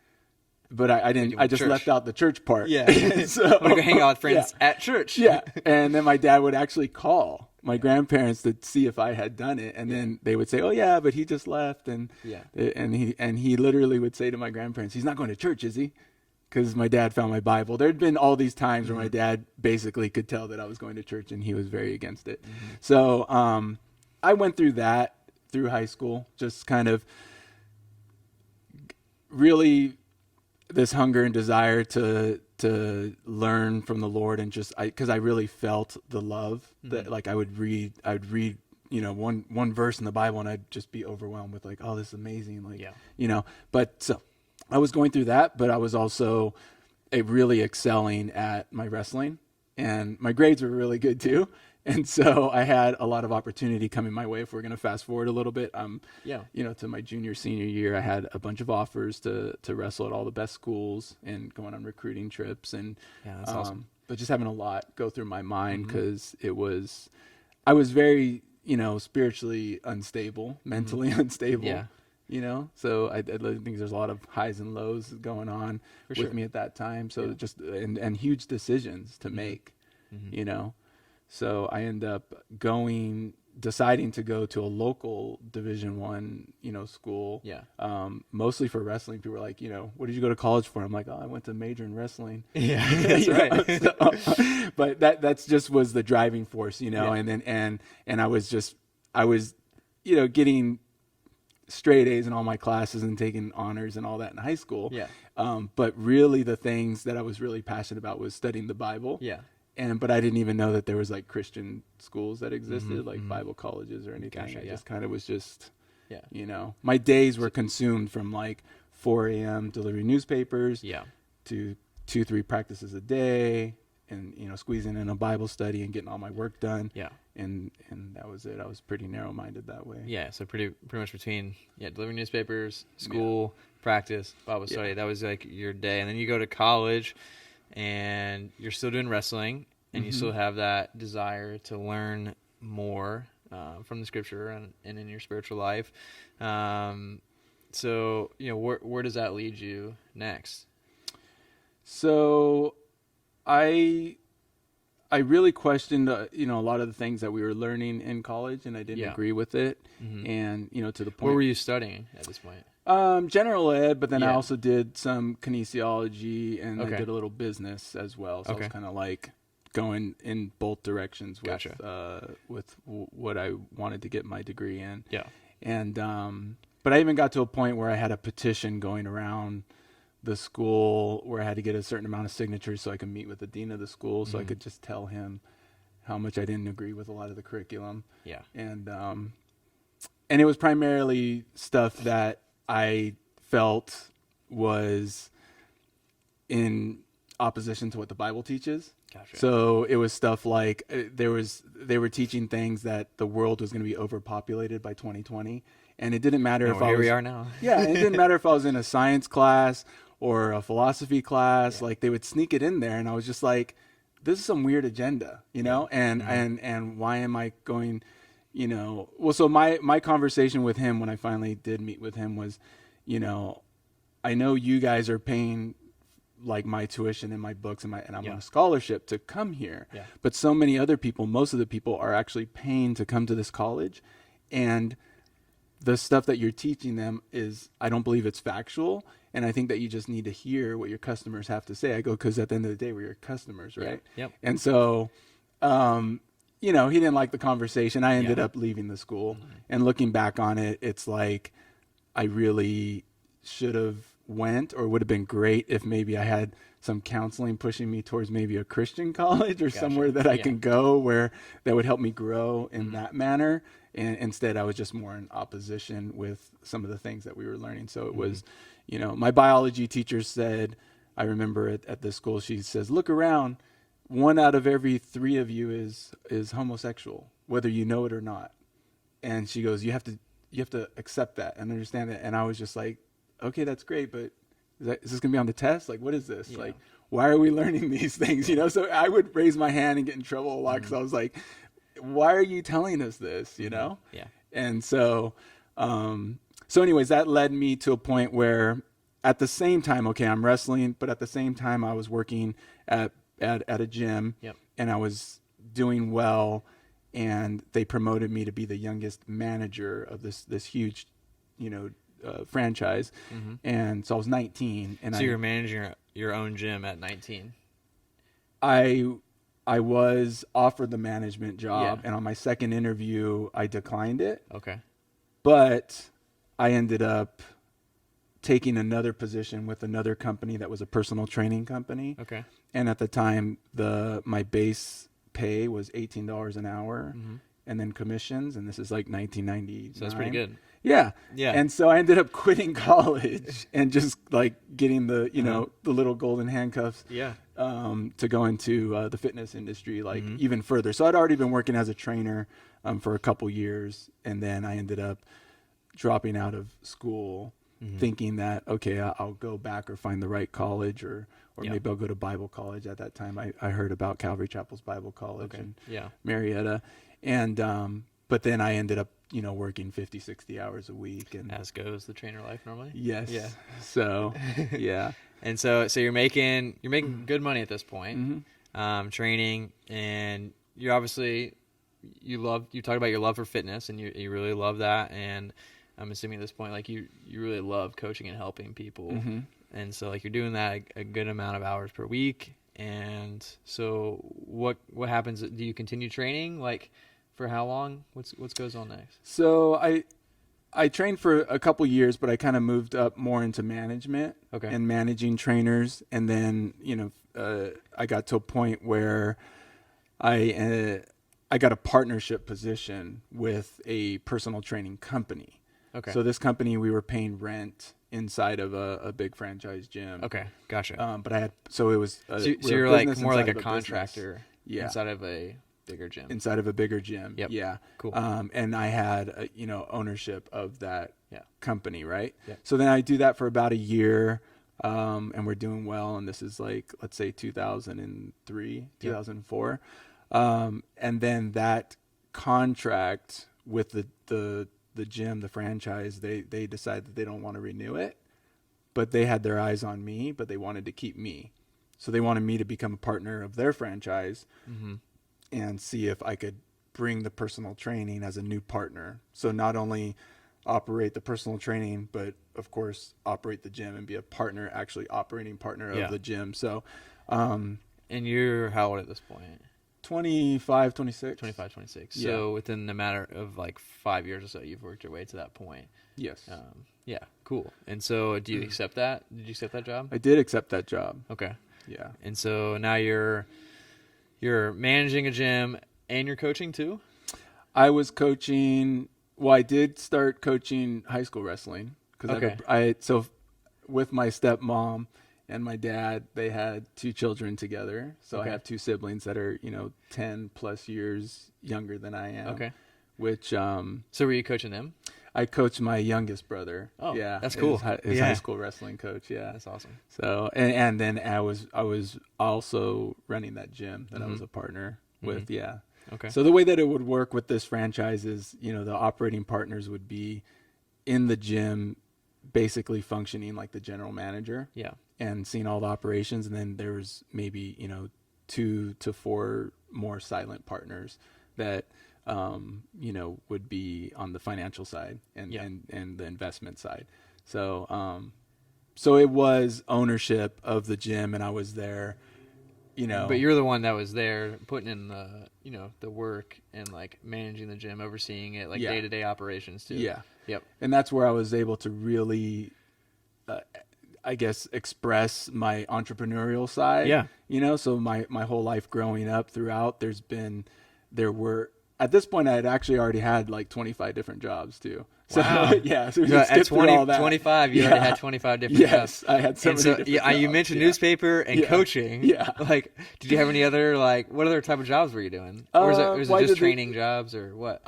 C: But I didn't. I just left out the church part.
A: So I'm gonna go hang out with friends at church.
C: And then my dad would actually call my grandparents to see if I had done it, and then they would say, "Oh yeah, but he just left." And he literally would say to my grandparents, "He's not going to church, is he?" Because my dad found my Bible. There'd been all these times where my dad basically could tell that I was going to church, and he was very against it. So I went through that through high school, just kind of really this hunger and desire to learn from the Lord, and just because I really felt the love that like I would read one verse in the Bible, and I'd just be overwhelmed with like, oh, this is amazing, like But so I was going through that, but I was also really excelling at my wrestling, and my grades were really good too. And so I had a lot of opportunity coming my way. If we're going to fast forward a little bit, to my junior, senior year, I had a bunch of offers to wrestle at all the best schools and going on recruiting trips. And
A: that's awesome.
C: But just having a lot go through my mind because I was very, spiritually unstable, mentally unstable. So I think there's a lot of highs and lows going on with me at that time. So just and huge decisions to make, So I end up deciding to go to a local Division I, school.
A: Yeah.
C: Mostly for wrestling. People were like, what did you go to college for? I'm like, oh, I went to major in wrestling.
A: Yeah, that's right.
C: But that's just was the driving force,
A: Yeah.
C: and then I was getting straight A's in all my classes and taking honors and all that in high school.
A: Yeah.
C: But really the things that I was really passionate about was studying the Bible.
A: Yeah.
C: But I didn't even know that there was like Christian schools that existed, like Bible colleges or anything.
A: Gotcha,
C: I just kind of was
A: Yeah.
C: my days were consumed from like 4 a.m. delivering newspapers
A: Yeah.
C: to 2-3 practices a day, and squeezing in a Bible study and getting all my work done.
A: Yeah.
C: And that was it. I was pretty narrow-minded that way.
A: Yeah, so pretty much between delivering newspapers, school, practice, Bible study. That was like your day, and then you go to college, and you're still doing wrestling, and you still have that desire to learn more from the Scripture and in your spiritual life. So where does that lead you next?
C: So, I really questioned, a lot of the things that we were learning in college, and I didn't agree with it. And, to the point.
A: Where were you studying at this point?
C: General ed, but then I
A: Yeah.
C: also did some kinesiology, and
A: Okay.
C: I did a little business as well. So I
A: Okay.
C: was kind of like going in both directions with,
A: Gotcha.
C: what I wanted to get my degree in.
A: Yeah.
C: And, but I even got to a point where I had a petition going around the school where I had to get a certain amount of signatures so I could meet with the dean of the school, so I could just tell him how much I didn't agree with a lot of the curriculum.
A: Yeah.
C: And it was primarily stuff that I felt was in opposition to what the Bible teaches.
A: Gotcha.
C: So it was stuff like they were teaching things that the world was going to be overpopulated by 2020, and it didn't matter if I
A: here
C: was,
A: we are now.
C: yeah, and it didn't matter if I was in a science class or a philosophy class. Like they would sneak it in there, and I was just like, this is some weird agenda, and why am I going, well, so my conversation with him when I finally did meet with him was, I know you guys are paying like my tuition and my books and I'm on a scholarship to come here, but so many other people, most of the people are actually paying to come to this college, and the stuff that you're teaching them is, I don't believe it's factual. And I think that you just need to hear what your customers have to say. I go, because at the end of the day, we're your customers, right?
A: Yep.
C: And so, he didn't like the conversation. I ended up leaving the school. And looking back on it, it's like I really should have went, or would have been great if maybe I had some counseling pushing me towards maybe a Christian college or somewhere that I can go where that would help me grow in that manner. And instead, I was just more in opposition with some of the things that we were learning. So it was, my biology teacher said, I remember at this school, she says, look around, 1 out of every 3 of you is homosexual, whether you know it or not. And she goes, you have to accept that and understand that. And I was just like, okay, that's great, but is this gonna be on the test? Like, what is this?
A: Yeah.
C: Like, why are we learning these things? So I would raise my hand and get in trouble a lot because I was like, why are you telling us this?
A: Yeah.
C: And so, anyways, that led me to a point where at the same time, okay, I'm wrestling, but at the same time I was working at a gym, and I was doing well, and they promoted me to be the youngest manager of this huge, franchise. And so I was 19, and
A: So you were managing your own gym at 19.
C: I was offered the management job, and on my second interview, I declined it.
A: Okay.
C: But I ended up taking another position with another company that was a personal training company.
A: Okay.
C: And at the time, my base pay was $18 an hour, and then commissions, and this is like 1999.
A: So that's pretty good.
C: Yeah.
A: Yeah.
C: And so I ended up quitting college and just like getting the the little golden handcuffs.
A: Yeah.
C: To go into the fitness industry, like even further. So I'd already been working as a trainer for a couple years, and then I ended up dropping out of school, thinking that okay, I'll go back or find the right college, or maybe I'll go to Bible college. At that time, I heard about Calvary Chapel's Bible College in Marietta, and but then I ended up, working 50, 60 hours a week. And
A: As goes the trainer life normally.
C: yes.
A: Yeah.
C: So, yeah.
A: And so you're making good money at this point,
C: Mm-hmm.
A: training, and you obviously you talk about your love for fitness, and you really love that, and I'm assuming at this point like you really love coaching and helping people,
C: Mm-hmm.
A: and so like you're doing that a good amount of hours per week, and so what happens? Do you continue training like for how long? What goes on next?
C: So I trained for a couple years, but I kind of moved up more into management and managing trainers. And then, I got to a point where I got a partnership position with a personal training company.
A: Okay.
C: So this company, we were paying rent inside of a big franchise gym.
A: Okay. Gotcha.
C: But it was,
A: so you're like more like a contractor inside of a bigger gym.
C: Inside of a bigger gym.
A: Yep.
C: Yeah.
A: Cool.
C: And I had, ownership of that company, right?
A: Yep.
C: So then I do that for about a year, and we're doing well. And this is like, let's say 2003, 2004. And then that contract with the gym, the franchise, they decide that they don't want to renew it, but they had their eyes on me, but they wanted to keep me. So they wanted me to become a partner of their franchise.
A: Mm-hmm.
C: And see if I could bring the personal training as a new partner. So not only operate the personal training, but of course operate the gym and be a partner, actually operating partner of the gym. So,
A: and you're how old at this point?
C: 25, 26.
A: 25, 26.
C: Yeah.
A: So within a matter of like 5 years or so, you've worked your way to that point.
C: Yes.
A: Yeah, cool. And so do you accept that? Did you accept that job?
C: I did accept that job.
A: Okay.
C: Yeah.
A: And so now you're managing a gym and you're coaching too?
C: I was coaching. Well, I did start coaching high school wrestling because so with my stepmom and my dad, they had 2 children together. So I have 2 siblings that are, 10 plus years younger than I am.
A: Okay.
C: Which,
A: so were you coaching them?
C: I coached my youngest brother.
A: Oh,
C: yeah.
A: That's cool.
C: His high school wrestling coach. Yeah.
A: That's awesome.
C: So, and then I was also running that gym that I was a partner with. Yeah.
A: Okay.
C: So the way that it would work with this franchise is, the operating partners would be in the gym, basically functioning like the general manager.
A: Yeah.
C: And seeing all the operations. And then there was maybe, 2 to 4 more silent partners that, would be on the financial side and the investment side. So, so it was ownership of the gym, and I was there,
A: But you're the one that was there putting in the, the work and like managing the gym, overseeing it, like day-to-day operations too.
C: Yeah.
A: Yep.
C: And that's where I was able to really, I guess, express my entrepreneurial side.
A: Yeah.
C: So my whole life growing up throughout, at this point I had actually already had like 25 different jobs too. So
A: wow.
C: yeah, so we
A: at
C: skipped through all that.
A: 25, you already had 25 different jobs.
C: Yes, I had so many different jobs.
A: You mentioned newspaper and coaching.
C: Yeah.
A: Like, did you have any other, what other type of jobs were you doing? Or was it just training jobs or what?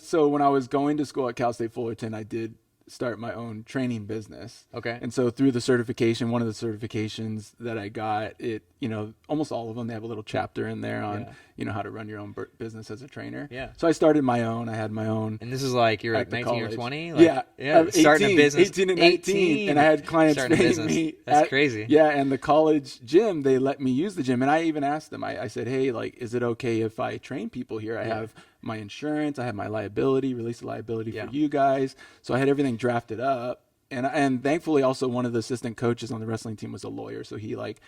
C: So when I was going to school at Cal State Fullerton, I did start my own training business.
A: Okay.
C: And so through the certification, one of the certifications that I got, almost all of them, they have a little chapter in there on, how to run your own business as a trainer.
A: Yeah.
C: So I started my own. I had my own.
A: And this is like you're like 19
C: college.
A: or 20?
C: Yeah.
A: Starting a business.
C: 18 and 19. And I had clients paying me.
A: That's crazy.
C: Yeah. And the college gym, they let me use the gym. And I even asked them, I said, hey, is it okay if I train people here? I have my insurance. I have my liability, release the liability for you guys. So I had everything drafted up. And thankfully also one of the assistant coaches on the wrestling team was a lawyer. So he's like,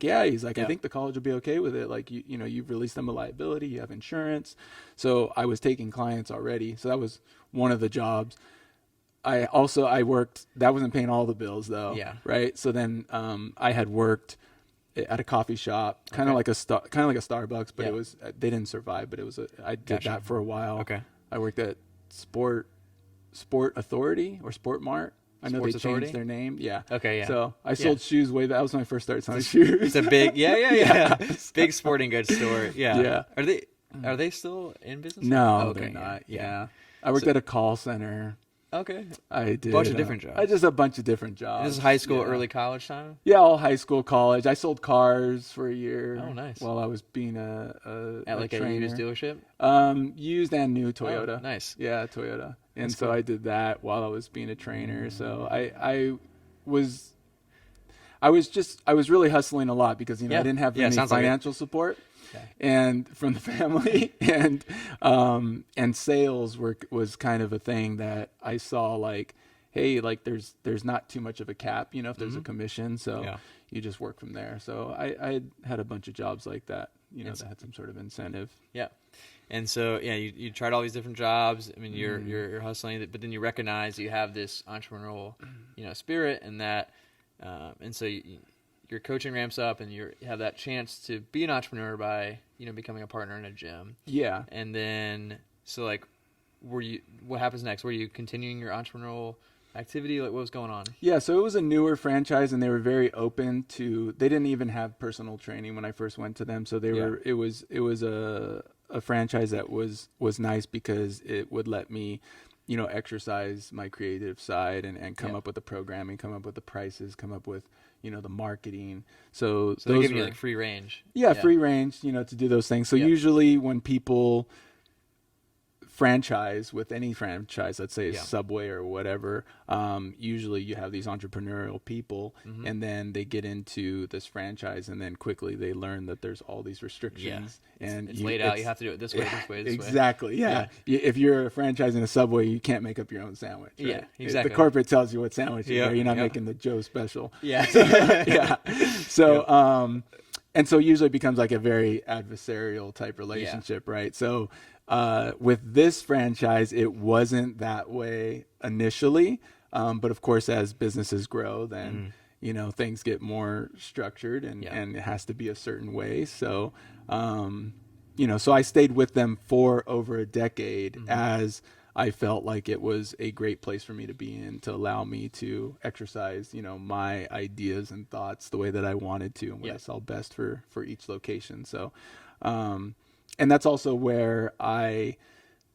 C: I think the college will be okay with it. Like, you've released them a liability, you have insurance. So I was taking clients already. So that was one of the jobs. I worked, that wasn't paying all the bills though.
A: Yeah.
C: Right. So then, I had worked at a coffee shop, kind of like a Starbucks, but it was, they didn't survive, but I did that for a while.
A: Okay.
C: I worked at Sport Authority or Sport Mart. I know they changed their name. Yeah.
A: Okay. Yeah.
C: So I sold shoes way back. That was when I first started selling shoes.
A: It's a big, big sporting goods store. Yeah.
C: Yeah.
A: Are they still in business?
C: No,
A: okay,
C: they're not.
A: Yeah.
C: I worked at a call center.
A: Okay.
C: I did
A: Bunch of different jobs.
C: I just a bunch of different jobs.
A: This is high school,
C: Yeah.
A: early college time?
C: Yeah, all high school, college. I sold cars for a year.
A: Oh, nice.
C: While I was being
A: At like
C: trainer.
A: a used dealership?
C: Used and new Toyota.
A: Oh, nice.
C: Yeah, Toyota. And
A: That's
C: so
A: cool.
C: I did that while I was being a trainer. So I was really hustling a lot because,
A: Yeah.
C: I didn't have
A: Yeah,
C: any
A: sounds like it.
C: financial support.
A: Okay.
C: And from the family and sales was kind of a thing that I saw like, hey, like there's not too much of a cap, if there's a commission. So
A: Yeah.
C: you just work from there. So I had a bunch of jobs like that, that had some sort of incentive.
A: Yeah. And so, yeah, you tried all these different jobs. I mean, you're hustling, but then you recognize you have this entrepreneurial, spirit, and that, and so your coaching ramps up, and you have that chance to be an entrepreneur by, becoming a partner in a gym.
C: Yeah.
A: And then, so like, what happens next? Were you continuing your entrepreneurial activity? Like, what was going on?
C: Yeah, so it was a newer franchise, and they were very open to. They didn't even have personal training when I first went to them, so they were. It was a franchise that was nice because it would let me, exercise my creative side and come up with the programming, come up with the prices, come up with the marketing. So
A: they give you like free range.
C: Yeah, free range, to do those things. So usually when people franchise with any franchise, let's say Subway or whatever, usually you have these entrepreneurial people, and then they get into this franchise, and then quickly they learn that there's all these restrictions, and
A: it's laid out. You have to do it this way, this way, this way.
C: Exactly. Yeah. If you're a franchise in a Subway, you can't make up your own sandwich. Right?
A: Yeah, exactly.
C: The corporate tells you what sandwich you are. You're not
A: Yep.
C: making the Joe special.
A: Yeah.
C: Yeah. So, and so usually it becomes like a very adversarial type relationship, right? So, with this franchise, it wasn't that way initially. But of course, as businesses grow, then, things get more structured and it has to be a certain way. So, so I stayed with them for over a decade as I felt like it was a great place for me to be in, to allow me to exercise, my ideas and thoughts the way that I wanted to and what I saw best for each location. So, and that's also where I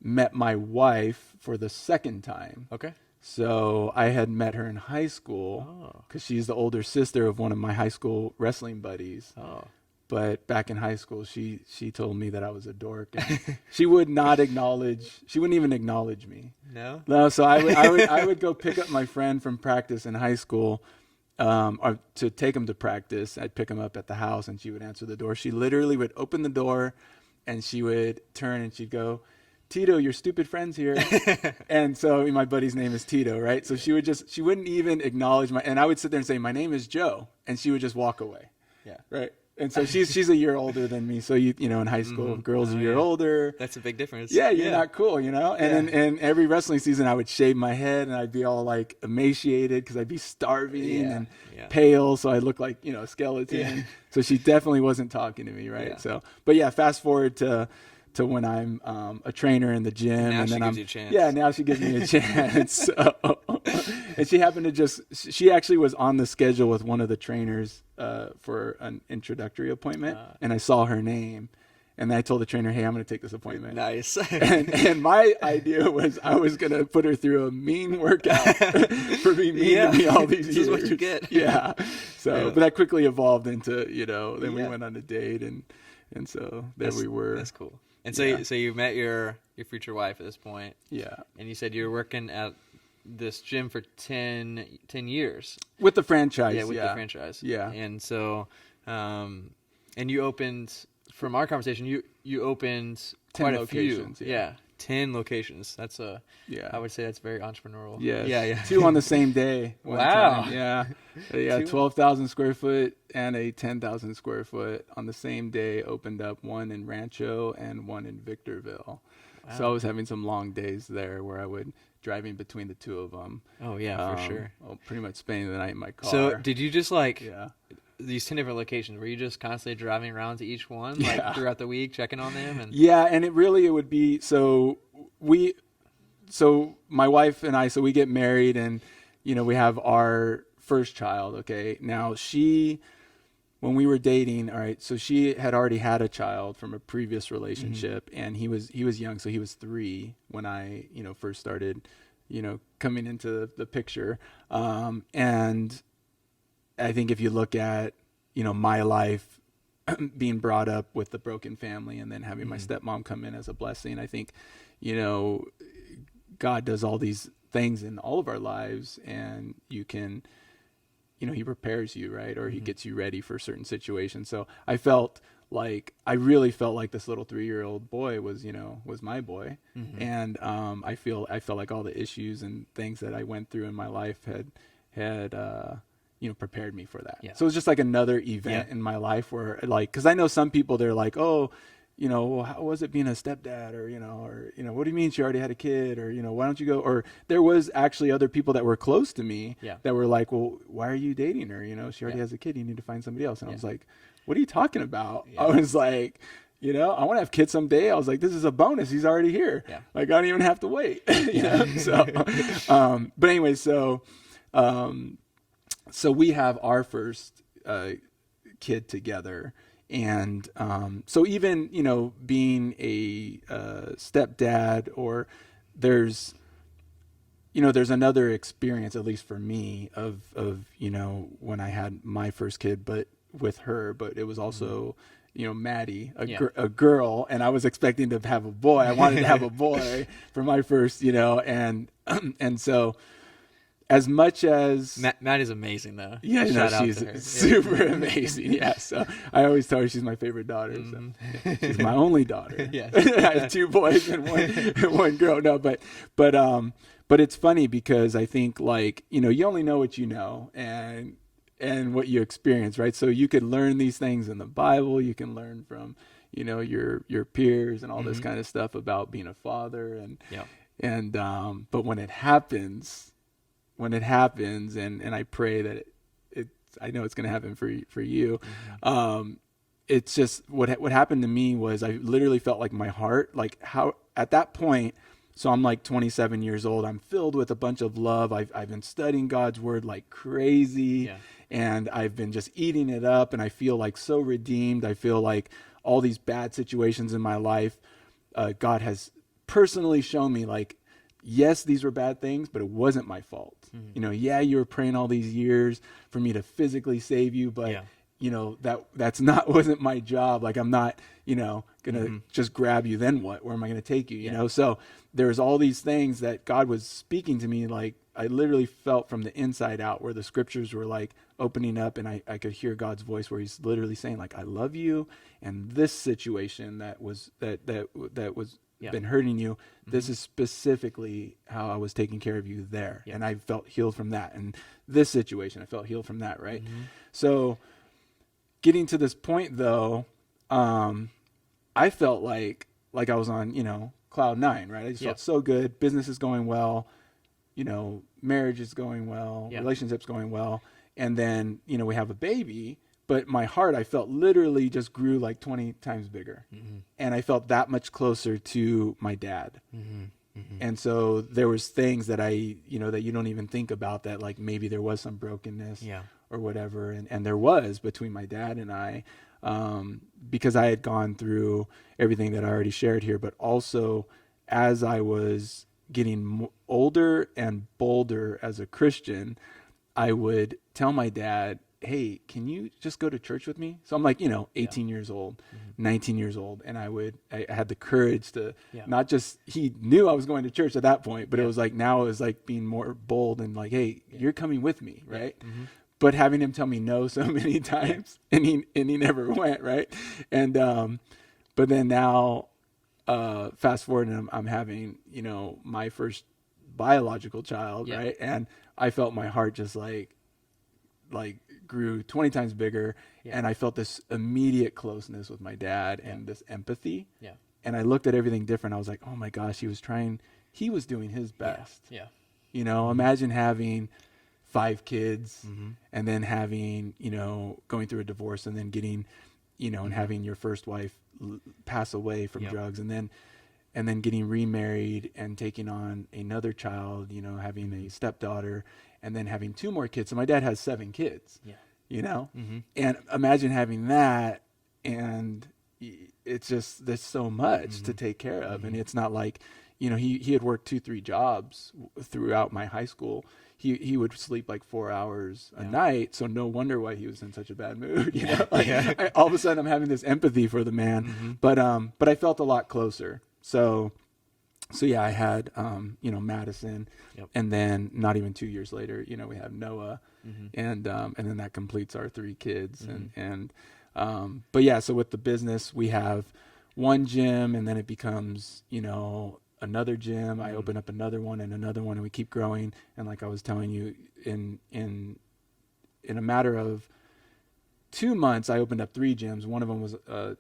C: met my wife for the second time.
A: Okay.
C: So I had met her in high school because she's the older sister of one of my high school wrestling buddies.
A: Oh.
C: But back in high school, she told me that I was a dork. And she wouldn't even acknowledge me. No. So I would go pick up my friend from practice in high school, or to take him to practice. I'd pick him up at the house, and she would answer the door. She literally would open the door, and she would turn and she'd go, "Tito, your stupid friend's here." And so my buddy's name is Tito, right? So she wouldn't even acknowledge and I would sit there and say, "My name is Joe," and she would just walk away.
A: Yeah.
C: Right. And so she's a year older than me. So in high school, girls a year older.
A: That's a big difference.
C: Yeah, you're not cool, And then every wrestling season, I would shave my head and I'd be all like emaciated because I'd be starving and pale, so I look like a skeleton. Yeah. So she definitely wasn't talking to me, right? Yeah. So, but fast forward to when I'm a trainer in the gym,
A: and then
C: I'm
A: you a chance.
C: Yeah, now she gives me a chance. So, and she happened to she actually was on the schedule with one of the trainers for an introductory appointment, and I saw her name, and I told the trainer, "Hey, I'm going to take this appointment."
A: Nice.
C: and my idea was I was going to put her through a mean workout for being mean to me all these years.
A: This is what you get.
C: Yeah. So, but that quickly evolved into then we went on a date, and so we were.
A: That's cool. And so you met your future wife at this point.
C: Yeah.
A: And you said you were working at this gym for 10 years.
C: With the franchise.
A: Yeah, with the franchise.
C: Yeah.
A: And so, and you opened, from our conversation, you opened
C: 10
A: quite a
C: locations.
A: few. Yeah. 10 locations. That's I would say that's very entrepreneurial.
C: Yes.
A: Yeah.
C: 2 on the same day.
A: Wow.
C: Time. Yeah. 12,000 square foot and a 10,000 square foot on the same day opened up, one in Rancho and one in Victorville. Wow. So I was having some long days there where I would driving between the two of them.
A: Oh yeah, for sure.
C: Well, pretty much spending the night in my car.
A: So did you just these 10 different locations, were you just constantly driving around to each one throughout the week, checking on them? And
C: and it would be, so my wife and I, so we get married and, we have our first child. Okay. Now when we were dating, all right, so she had already had a child from a previous relationship, and he was young. So he was 3 when I, first started coming into the picture. And I think if you look at, my life being brought up with the broken family and then having my stepmom come in as a blessing, I think, God does all these things in all of our lives, and you can, he prepares you, right? Or he gets you ready for certain situations. So I really felt like this little 3-year-old boy was my boy. And I felt like all the issues and things that I went through in my life had prepared me for that.
A: Yeah.
C: So it was just like another event in my life where, like, because I know some people, they're like, oh, well, how was it being a stepdad, or what do you mean she already had a kid, or why don't you go? Or there was actually other people that were close to me that were like, well, why are you dating her? She already has a kid. You need to find somebody else. And I was like, what are you talking about? I was like, I want to have kids someday. I was like, this is a bonus. He's already here. Like, I don't even have to wait. So, but anyway, so we have our first kid together. And so even, being a stepdad, or there's another experience, at least for me, of when I had my first kid, but with her, but it was also, Maddie, a girl, and I was expecting to have a boy. I wanted to have a boy for my first, and so as much as
A: Maddie's amazing though.
C: Yeah,
A: Shout out
C: she's
A: to her.
C: super amazing. Yeah, so I always tell her she's my favorite daughter. So she's my only daughter.
A: Yes.
C: I have 2 boys and one girl. No, but it's funny because I think, like, you only know what you know and what you experience, right? So you can learn these things in the Bible. You can learn from your peers and all this kind of stuff about being a father, and but when it happens, and I pray that I know it's going to happen for you. It's just what happened to me was I literally felt like my heart, like how at that point. So I'm like 27 years old. I'm filled with a bunch of love. I've been studying God's word like crazy, and I've been just eating it up. And I feel like so redeemed. I feel like all these bad situations in my life, God has personally shown me, like, yes, these were bad things, but it wasn't my fault. You were praying all these years for me to physically save you, but that's wasn't my job. Like, I'm not, gonna just grab you. Then what? Where am I gonna take you? So there's all these things that God was speaking to me. Like, I literally felt from the inside out, where the scriptures were like opening up, and I could hear God's voice where he's literally saying, like, I love you. And this situation that was been hurting you, this is specifically how I was taking care of you there. And I felt healed from that. And this situation, I felt healed from that. Right. So getting to this point though, I felt like I was on, cloud 9, right? I just felt so good. Business is going well, marriage is going well, relationships going well. And then, we have a baby, but my heart, I felt literally just grew like 20 times bigger. And I felt that much closer to my dad. And so there was things that that you don't even think about, that like maybe there was some brokenness or whatever. And there was between my dad and I, because I had gone through everything that I already shared here, but also as I was getting older and bolder as a Christian, I would tell my dad, hey, can you just go to church with me? So I'm like, 18 years old, 19 years old. And I had the courage to not just, he knew I was going to church at that point, but it was like, now it was like being more bold and like, hey, you're coming with me. Right. But having him tell me no so many times, and he never went. Right. And, but then now, fast forward, and I'm having, my first biological child. Right. And I felt my heart just like grew 20 times bigger. And I felt this immediate closeness with my dad and this empathy. And I looked at everything different. I was like, oh my gosh, he was doing his best. Imagine having 5 kids and then having, going through a divorce, and then getting, and having your first wife pass away from drugs, and then getting remarried and taking on another child, having a stepdaughter, and then having 2 more kids. So my dad has 7 kids, and imagine having that and, it's just, there's so much to take care of. And it's not like, he had worked 2-3 jobs throughout my high school. He would sleep like 4 hours a night. So no wonder why he was in such a bad mood. All of a sudden I'm having this empathy for the man, but I felt a lot closer. So yeah, I had, Madison, and then not even 2 years later, we have Noah, and then that completes our 3 kids. But yeah, so with the business, we have one gym, and then it becomes, another gym. I open up another one, and we keep growing. And like I was telling you, in a matter of 2 months, I opened up 3 gyms.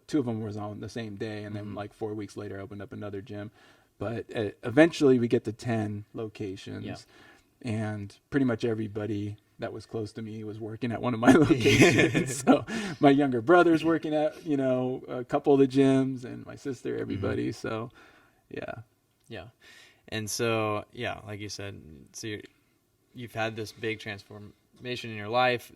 C: 2 of them was on the same day. And then like 4 weeks later, I opened up another gym. But eventually we get to 10 locations, and pretty much everybody that was close to me was working at one of my locations. So my younger brother's working at, a couple of the gyms, and my sister, everybody. So yeah.
A: Yeah. And so, like you said, so you've had this big transformation in your life.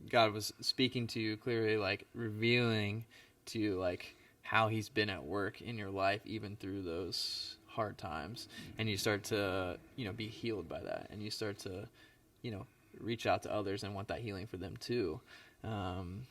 A: God was speaking to you clearly, like revealing to you, like, how he's been at work in your life, even through those hard times. And you start to, be healed by that. And you start to, reach out to others and want that healing for them too. And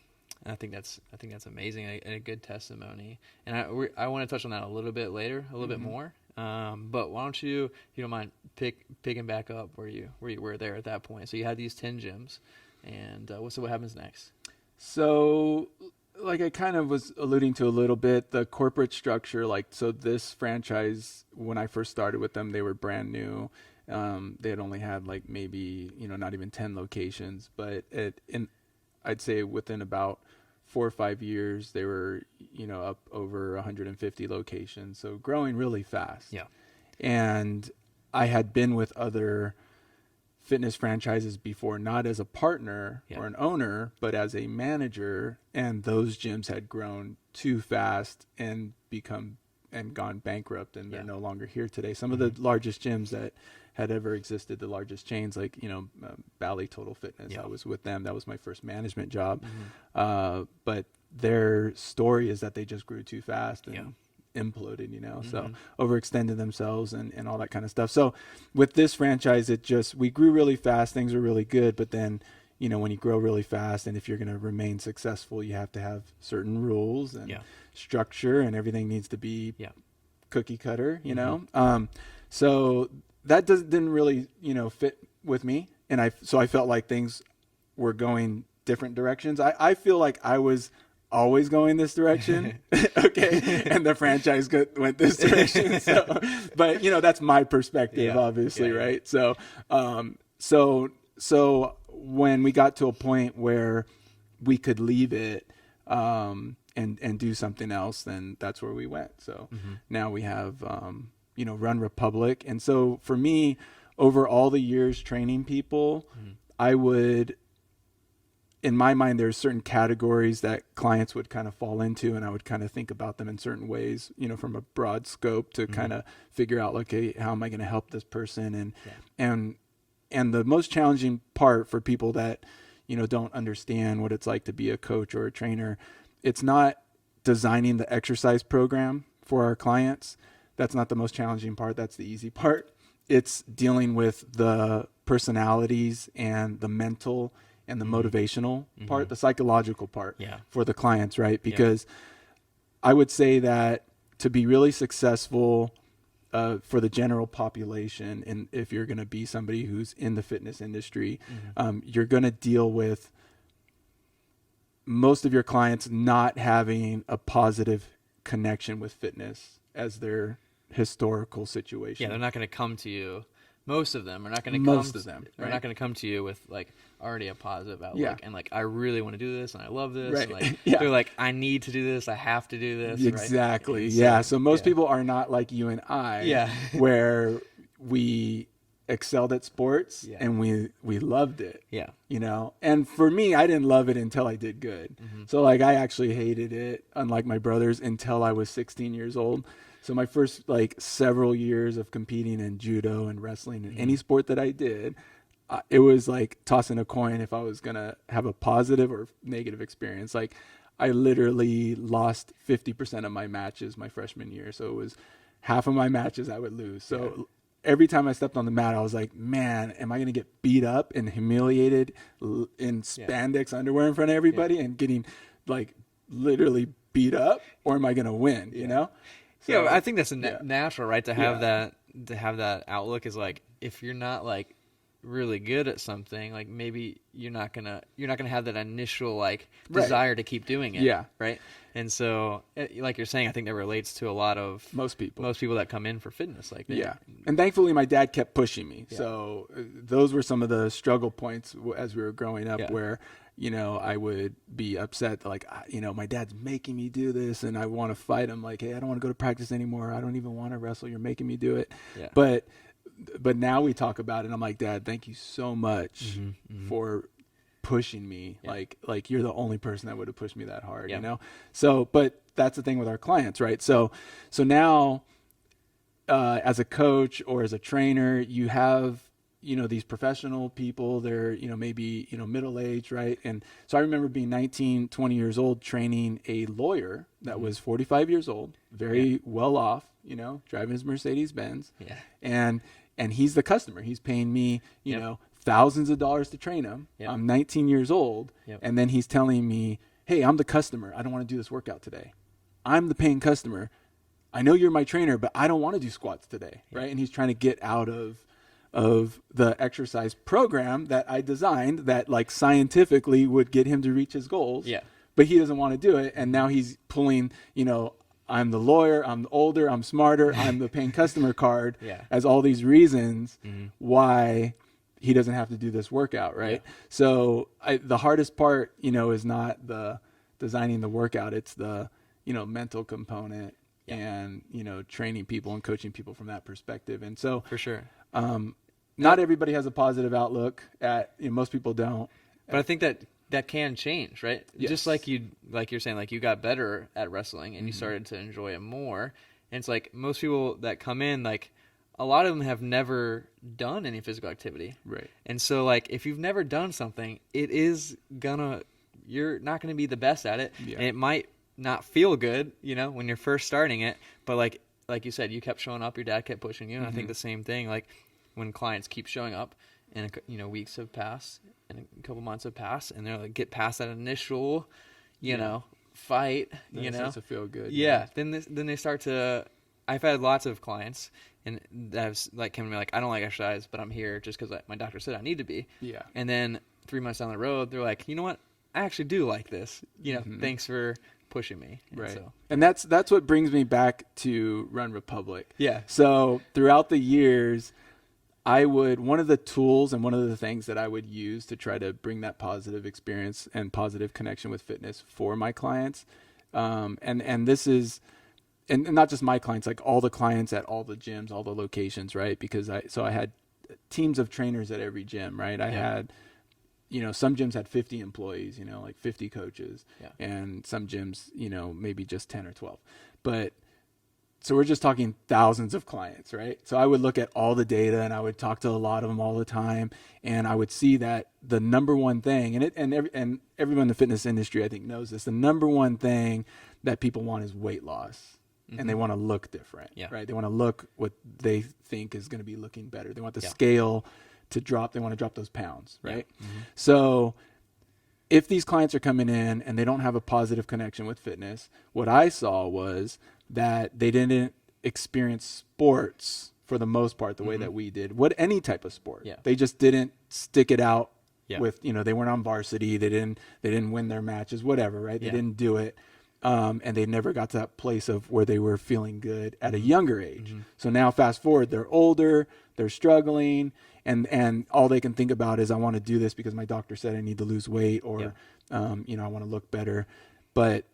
A: I think that's amazing and a good testimony. And I want to touch on that a little bit later, a little bit more. But why don't you, if you don't mind, picking back up where you were there at that point. So you had these 10 gyms, and so what happens next?
C: So, like I kind of was alluding to a little bit, the corporate structure, so this franchise, when I first started with them, they were brand new. They had only had maybe, not even 10 locations, but I'd say within about 4 or 5 years, they were, up over 150 locations. So growing really fast. Yeah. And I had been with other fitness franchises before, not as a partner or an owner, but as a manager. And those gyms had grown too fast and gone bankrupt, and they're no longer here today. Some of the largest gyms that had ever existed, the largest chains, like, Bally Total Fitness. I was with them. That was my first management job. But their story is that they just grew too fast and imploded, so overextended themselves and all that kind of stuff. So with this franchise, we grew really fast. Things were really good. But then, when you grow really fast, and if you're going to remain successful, you have to have certain rules and structure, and everything needs to be cookie cutter, so that didn't really, fit with me. And I felt like things were going different directions. I feel like I was always going this direction. Okay. And the franchise went this direction. So, but that's my perspective, obviously. Right. So, so when we got to a point where we could leave it, and do something else, then that's where we went. So now we have, Run Republic. And so for me, over all the years training people, I would, in my mind, there's certain categories that clients would kind of fall into, and I would kind of think about them in certain ways, from a broad scope to kind of figure out, okay, how am I going to help this person? And the most challenging part for people that, don't understand what it's like to be a coach or a trainer, it's not designing the exercise program for our clients. That's not the most challenging part. That's the easy part. It's dealing with the personalities and the mental and the motivational part, the psychological part for the clients, right? Because I would say that to be really successful for the general population, and if you're going to be somebody who's in the fitness industry, you're going to deal with most of your clients not having a positive connection with fitness as their historical situation.
A: Yeah, they're not going to come to you. Most of them are not going to come.
C: Most of them,
A: they're
C: right?
A: not going to come to you with already a positive outlook,
C: Yeah.
A: and I really want to do this, and I love this.
C: Right.
A: And,
C: Yeah.
A: They're like, I need to do this. I have to do this.
C: Exactly.
A: Right?
C: Yeah. So most people are not like you and I, where we excelled at sports and we loved it.
A: Yeah.
C: And for me, I didn't love it until I did good. So I actually hated it, unlike my brothers, until I was 16 years old. So my first several years of competing in judo and wrestling and any sport that I did, it was like tossing a coin if I was going to have a positive or negative experience. I literally lost 50% of my matches my freshman year. So it was half of my matches I would lose. So every time I stepped on the mat, I was like, man, am I going to get beat up and humiliated in spandex underwear in front of everybody and getting like literally beat up, or am I going to win, you know? So,
A: I think that's natural, right? To have
C: Yeah.
A: that outlook is like, if you're not like really good at something, like maybe you're not gonna have that initial like desire to keep doing it.
C: Yeah.
A: Right. And so, like you're saying, I think that relates to a lot of
C: most people
A: that come in for fitness, like that.
C: Yeah. And thankfully my dad kept pushing me. Yeah. So those were some of the struggle points as we were growing up where, you know, I would be upset, like, you know, my dad's making me do this and I want to fight him, like, hey, I don't want to go to practice anymore. I don't even want to wrestle. You're making me do it. Yeah. But now we talk about it and I'm like, Dad, thank you so much for pushing me. Like you're the only person that would have pushed me that hard, you know? So, but that's the thing with our clients, right? So now, as a coach or as a trainer, you have, you know, these professional people, they're, you know, maybe, you know, middle-aged, right? And so I remember being 19, 20 years old, training a lawyer that was 45 years old, very well off, you know, driving his Mercedes Benz. Yeah. And he's the customer. He's paying me, you know, thousands of dollars to train him. I'm 19 years old. And then he's telling me, hey, I'm the customer. I don't want to do this workout today. I'm the paying customer. I know you're my trainer, but I don't want to do squats today. Right. And he's trying to get out of the exercise program that I designed that like scientifically would get him to reach his goals. Yeah. But he doesn't want to do it. And now he's pulling, you know, I'm the lawyer, I'm older, I'm smarter, I'm the paying customer card as all these reasons why he doesn't have to do this workout, right? Yeah. So the hardest part, you know, is not the designing the workout, it's the, you know, mental component and, you know, training people and coaching people from that perspective. And so
A: for sure,
C: not everybody has a positive outlook you know, most people don't.
A: But I think that can change, right? Yes. Just like you're saying, like you got better at wrestling and you started to enjoy it more. And it's like most people that come in, like a lot of them have never done any physical activity. Right. And so like if you've never done something, you're not gonna be the best at it. Yeah. And it might not feel good, you know, when you're first starting it. But like you said, you kept showing up, your dad kept pushing you, and I think the same thing, like when clients keep showing up and, you know, weeks have passed and a couple months have passed and they're like, get past that initial, you know, fight, then you know,
C: starts to feel good.
A: Yeah. Then they start to, I've had lots of clients and that have like come to me like, I don't like exercise, but I'm here just because my doctor said I need to be. Yeah. And then 3 months down the road, they're like, you know what? I actually do like this. You know, thanks for pushing me.
C: Right. And that's what brings me back to Run Republic.
A: Yeah.
C: So throughout the years, one of the tools and one of the things that I would use to try to bring that positive experience and positive connection with fitness for my clients. And this is, and not just my clients, like all the clients at all the gyms, all the locations, right? Because I had teams of trainers at every gym, right? I had, you know, some gyms had 50 employees, you know, like 50 coaches, and some gyms, you know, maybe just 10 or 12. So we're just talking thousands of clients, right? So I would look at all the data and I would talk to a lot of them all the time. And I would see that the number one thing, and everyone in the fitness industry, I think, knows this, the number one thing that people want is weight loss. And they want to look different, right? They want to look what they think is going to be looking better. They want the scale to drop. They want to drop those pounds, right? Yeah. So if these clients are coming in and they don't have a positive connection with fitness, what I saw was that they didn't experience sports for the most part the way that we did. Any type of sport. Yeah. They just didn't stick it out with, you know, they weren't on varsity. They didn't win their matches, whatever, right? They didn't do it. And they never got to that place of where they were feeling good at a younger age. So now fast forward, they're older, they're struggling, and all they can think about is, I want to do this because my doctor said I need to lose weight, or, you know, I want to look better. But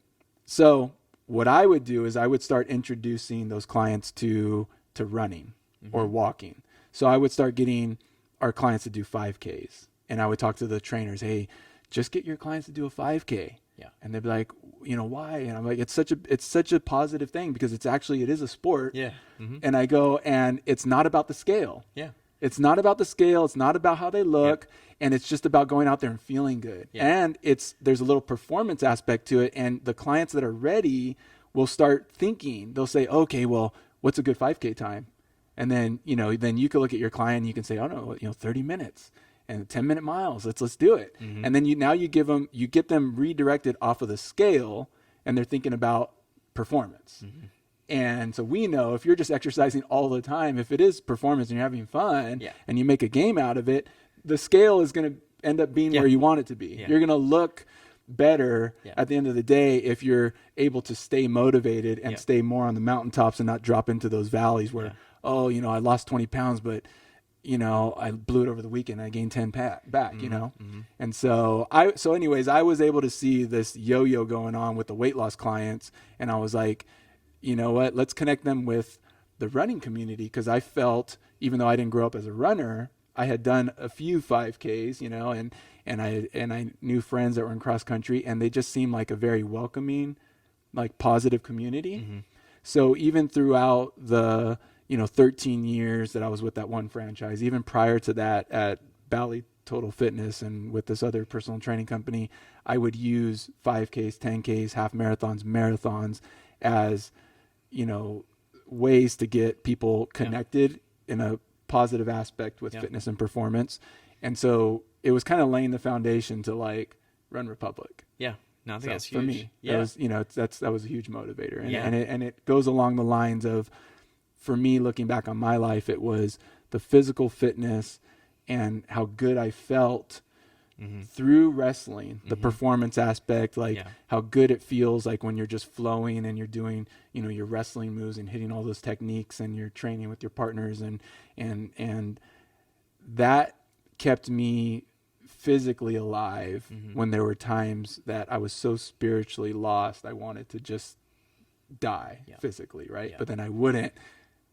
C: so what I would do is I would start introducing those clients to running or walking. So I would start getting our clients to do 5Ks, and I would talk to the trainers, hey, just get your clients to do a 5K. Yeah. And they'd be like, you know, why? And I'm like, it's such a positive thing because it is a sport. Yeah. And I go, and it's not about the scale. Yeah. It's not about the scale. It's not about how they look. And it's just about going out there and feeling good. And there's a little performance aspect to it. And the clients that are ready will start thinking, they'll say, okay, well, what's a good 5K time? And then, then you can look at your client and you can say, oh no, 30 minutes and 10-minute miles. Let's do it. And then you get them redirected off of the scale, and they're thinking about performance. And so we know if you're just exercising all the time, if it is performance and you're having fun and you make a game out of it, the scale is going to end up being where you want it to be. You're going to look better at the end of the day if you're able to stay motivated and stay more on the mountaintops and not drop into those valleys where, I lost 20 pounds, but I blew it over the weekend. I gained 10 back, And so I was able to see this yo-yo going on with the weight loss clients. And I was like, you know what, let's connect them with the running community. Cause I felt, even though I didn't grow up as a runner, I had done a few 5Ks, and I knew friends that were in cross country, and they just seemed like a very welcoming, like positive community. So even throughout the, 13 years that I was with that one franchise, even prior to that at Bally Total Fitness and with this other personal training company, I would use 5Ks, 10Ks, half marathons as, ways to get people connected in a positive aspect with fitness and performance. And so it was kind of laying the foundation to like Run Republic.
A: Yeah. No, I think that's huge.
C: For me. Yeah. That was a huge motivator. And it goes along the lines of, for me, looking back on my life, it was the physical fitness and how good I felt through wrestling, the performance aspect, how good it feels like when you're just flowing and you're doing, your wrestling moves and hitting all those techniques and you're training with your partners and that kept me physically alive when there were times that I was so spiritually lost. I wanted to just die physically. Right. But then I wouldn't,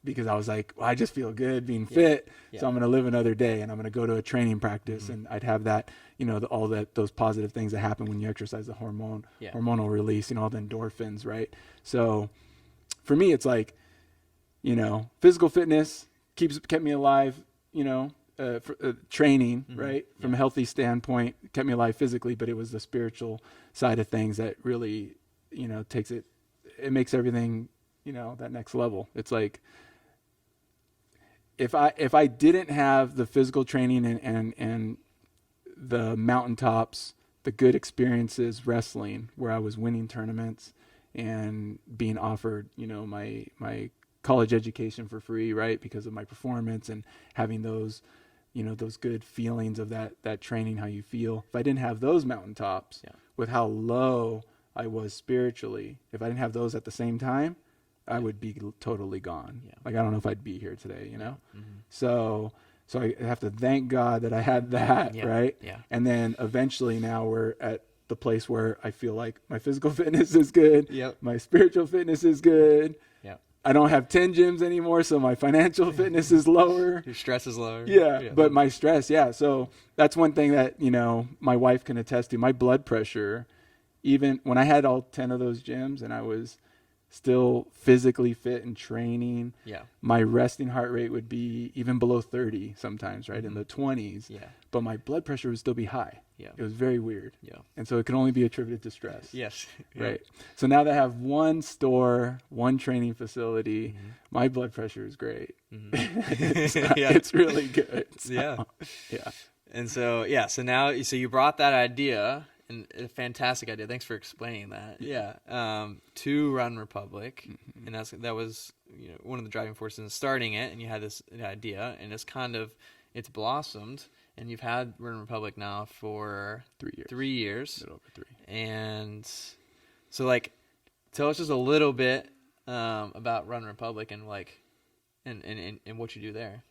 C: because I was like, well, I just feel good being fit. So I'm going to live another day and I'm going to go to a training practice and I'd have that, those positive things that happen when you exercise, the hormonal release, all the endorphins. Right. So for me, it's like, physical fitness kept me alive, training, right. From a healthy standpoint, kept me alive physically, but it was the spiritual side of things that really, it makes everything, that next level. It's like, if I didn't have the physical training and the mountaintops, the good experiences wrestling where I was winning tournaments and being offered, my college education for free, right? Because of my performance and having those, those good feelings of that training, how you feel. If I didn't have those mountaintops with how low I was spiritually, if I didn't have those at the same time, I would be totally gone. Like, I don't know if I'd be here today, So I have to thank God that I had that, right? And then eventually now we're at the place where I feel like my physical fitness is good. My spiritual fitness is good. I don't have 10 gyms anymore, so my financial fitness is lower.
A: Your stress is lower.
C: But my stress, So that's one thing that, my wife can attest to. My blood pressure, even when I had all 10 of those gyms and I was still physically fit and training, my resting heart rate would be even below 30 sometimes, right? In the 20s. But my blood pressure would still be high. It was very weird. And so it can only be attributed to stress. Right. So now that I have one store, one training facility, my blood pressure is great. It's really good. So,
A: And so, so now, you brought that idea, and a fantastic idea. Thanks for explaining that. To Run Republic, and that was one of the driving forces in starting it. And you had this idea, and it's blossomed, and you've had Run Republic now for 3 years. 3 years, a little over 3. And so, tell us just a little bit about Run Republic and and what you do there.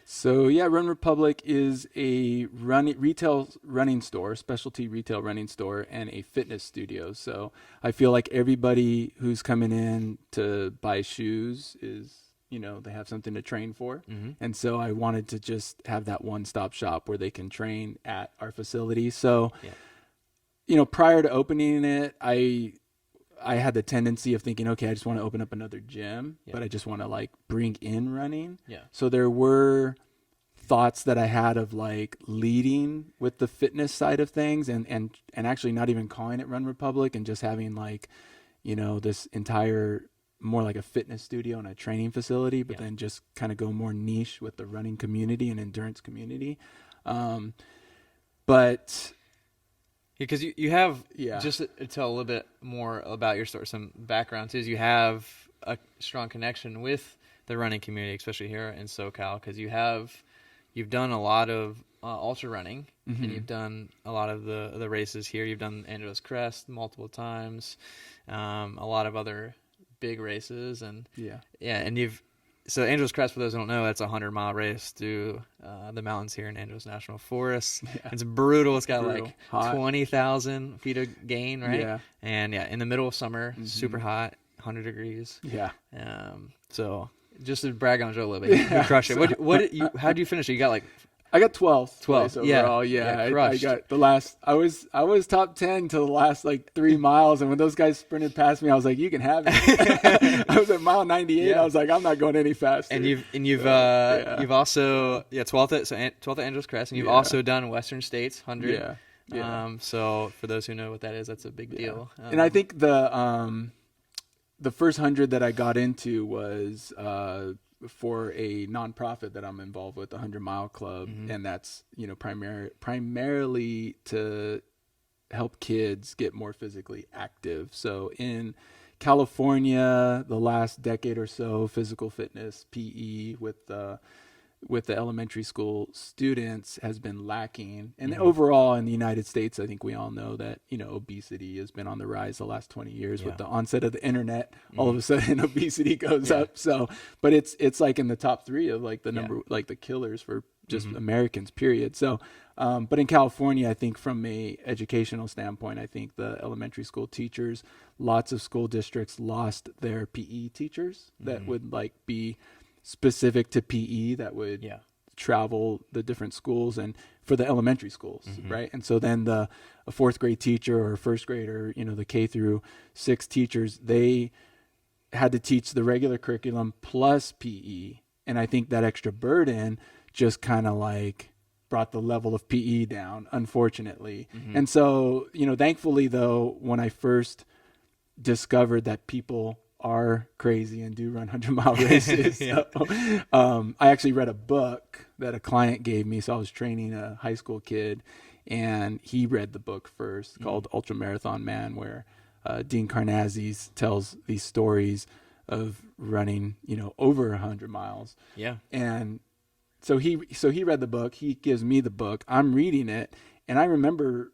C: So Run Republic is a retail running store, specialty retail running store, and a fitness studio. So I feel like everybody who's coming in to buy shoes is, they have something to train for. And so I wanted to just have that one-stop shop where they can train at our facility. So, prior to opening it, I had the tendency of thinking, okay, I just want to open up another gym, but I just want to bring in running. So there were thoughts that I had of like leading with the fitness side of things and actually not even calling it Run Republic and just having like, this entire more like a fitness studio and a training facility, but then just kind of go more niche with the running community and endurance community. But
A: because you have,
C: Yeah.
A: just to tell a little bit more about your story, some background too, is you have a strong connection with the running community, especially here in SoCal, because you've done a lot of ultra running, and you've done a lot of the races here. You've done Angeles Crest multiple times, a lot of other big races, and so Angeles Crest, for those who don't know, that's a 100-mile race through the mountains here in Angeles National Forest.
C: Yeah.
A: It's brutal. It's got
C: Brutal.
A: like
C: Hot.
A: 20,000 feet of gain, right?
C: Yeah.
A: And in the middle of summer, super hot, 100 degrees.
C: Yeah.
A: So just to brag on Joe a little bit, you crushed it. How did you finish it? You got like
C: I got 12th.
A: 12th,
C: overall.
A: yeah,
C: I
A: crushed.
C: got the last. I was top 10 to the last like 3 miles, and when those guys sprinted past me, I was like, "You can have it." I was at mile 98.
A: Yeah.
C: I was like, "I'm not going any faster."
A: And you've also 12th at Angeles Crest, and you've also done Western States 100.
C: Yeah.
A: So for those who know what that is, that's a big deal.
C: And I think the first 100 that I got into was for a nonprofit that I'm involved with, the 100 Mile Club, and that's primarily to help kids get more physically active. So in California, the last decade or so, physical fitness, PE with the elementary school students has been lacking. And overall in the United States, I think we all know that, obesity has been on the rise the last 20 years with the onset of the internet. All of a sudden obesity goes up. So, but it's like in the top 3 of like the number, like the killers for just Americans, period. So, but in California, I think from a educational standpoint, I think the elementary school teachers, lots of school districts lost their PE teachers that would like be specific to PE, that would travel the different schools and for the elementary schools, right? And so then a 4th grade teacher or 1st grader, the K through 6 teachers, they had to teach the regular curriculum plus PE. And I think that extra burden just kind of like brought the level of PE down, unfortunately. And so, thankfully though, when I first discovered that people are crazy and do run 100-mile races. So, I actually read a book that a client gave me. So I was training a high school kid, and he read the book first called Ultra Marathon Man, where Dean Karnazes tells these stories of running, over 100 miles.
A: Yeah.
C: And so he read the book. He gives me the book. I'm reading it, and I remember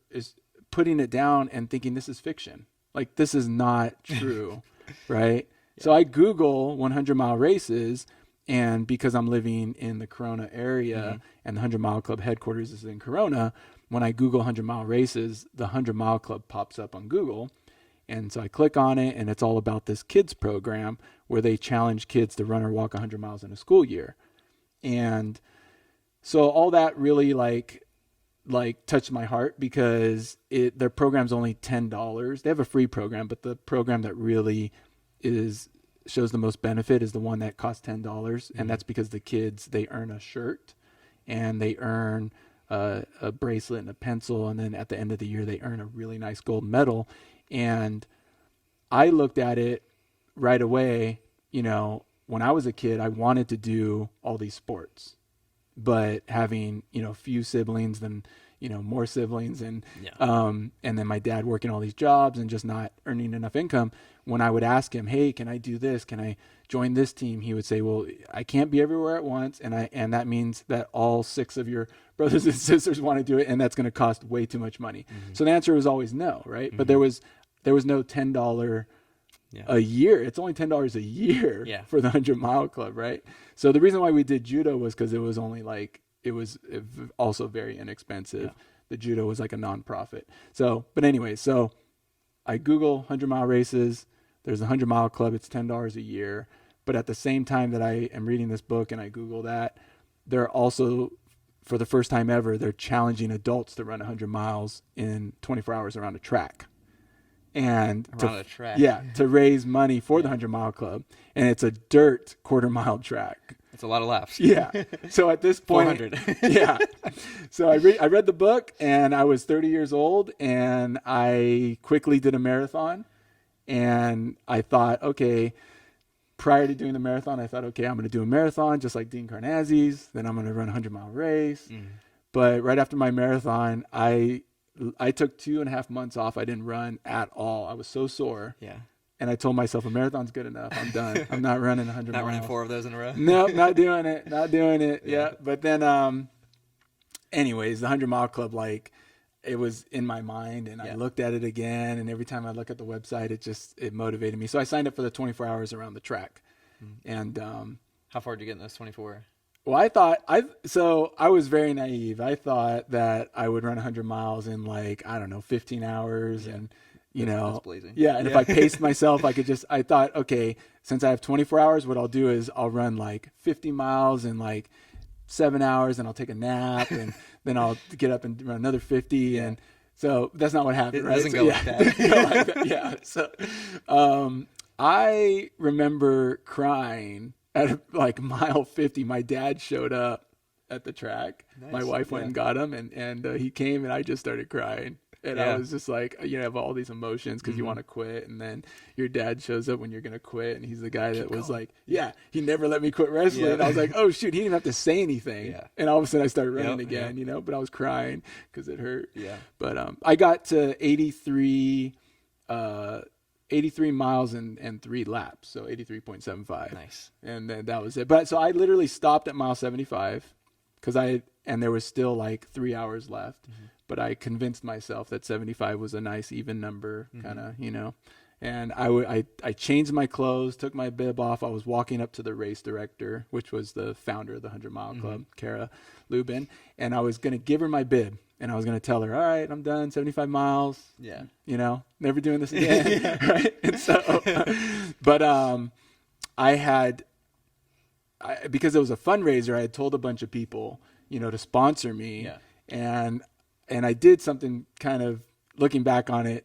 C: putting it down and thinking, this is fiction. Like, this is not true. Right. Yeah. So I Google 100-mile races, and because I'm living in the Corona area and the 100-mile club headquarters is in Corona, when I Google 100-mile races, the 100-mile club pops up on Google. And so I click on it, and it's all about this kids program where they challenge kids to run or walk 100 miles in a school year. And so all that really like touched my heart, because their program's only $10. They have a free program, but the program that really shows the most benefit is the one that costs $10. And that's because the kids, they earn a shirt, and they earn a bracelet and a pencil. And then at the end of the year, they earn a really nice gold medal. And I looked at it right away. When I was a kid, I wanted to do all these sports, but having, few siblings, then, more siblings, and then my dad working all these jobs and just not earning enough income. When I would ask him, hey, can I do this? Can I join this team? He would say, well, I can't be everywhere at once. And that means that all 6 of your brothers and sisters want to do it, and that's going to cost way too much money. So the answer was always no, right? But there was no $10 a year. It's only $10 a year for the 100-mile club, right? So the reason why we did judo was because it was only it was also very inexpensive. The judo was like a nonprofit. So, but anyway, so I Google 100-mile races. There's a 100-mile club. It's $10 a year. But at the same time that I am reading this book and I Google that, they're also, for the first time ever, they're challenging adults to run 100 miles in 24 hours around a track. And to raise money for the 100-mile club. And it's a dirt quarter-mile track.
A: It's a lot of laps.
C: Yeah. So at this point,
A: 400.
C: yeah. So I read the book, and I was 30 years old, and I quickly did a marathon. And I thought, okay, prior to doing the marathon, I thought, okay, I'm going to do a marathon just like Dean Karnazes. Then I'm going to run a 100-mile race. But right after my marathon, I took 2.5 months off. I didn't run at all. I was so sore.
A: Yeah.
C: And I told myself, a marathon's good enough. I'm done. I'm not running 100
A: Not
C: miles.
A: running 4 of those in a row?
C: No, not doing it. Not doing it. Yeah. But then, anyways, the 100-mile club, like, it was in my mind, and I looked at it again. And every time I look at the website, it motivated me. So I signed up for the 24 hours around the track. And
A: how far did you get in those 24?
C: Well, I was very naive. I thought that I would run 100 miles in, like, I don't know, 15 hours. And,
A: that's blazing.
C: Yeah. And if I paced myself, I thought, okay, since I have 24 hours, what I'll do is I'll run like 50 miles in like 7 hours, and I'll take a nap, and then I'll get up and run another 50. And so that's not what happened, right?
A: Doesn't go like that.
C: Yeah. So, I remember crying at like mile 50. My dad showed up at the track.
A: Nice.
C: My wife went and got him, and he came, and I just started crying. And I was just like, have all these emotions because you want to quit. And then your dad shows up when you're going to quit. And he's the guy that was like, he never let me quit wrestling. Yeah. And I was like, oh, shoot, he didn't have to say anything. Yeah. And all of a sudden I started running again, but I was crying because it hurt. Yeah. But I got to 83 miles and 3 laps. So 83.75.
A: Nice.
C: And then that was it. But so I literally stopped at mile 75 and there was still like 3 hours left. But I convinced myself that 75 was a nice even number, kind of, And I changed my clothes, took my bib off. I was walking up to the race director, which was the founder of the 100-mile club, Kara Lubin, and I was going to give her my bib, and I was going to tell her, all right, I'm done, 75 miles. Yeah. Never doing this again. Right? And so, but because it was a fundraiser, I had told a bunch of people, to sponsor me. Yeah. And I did something kind of, looking back on it,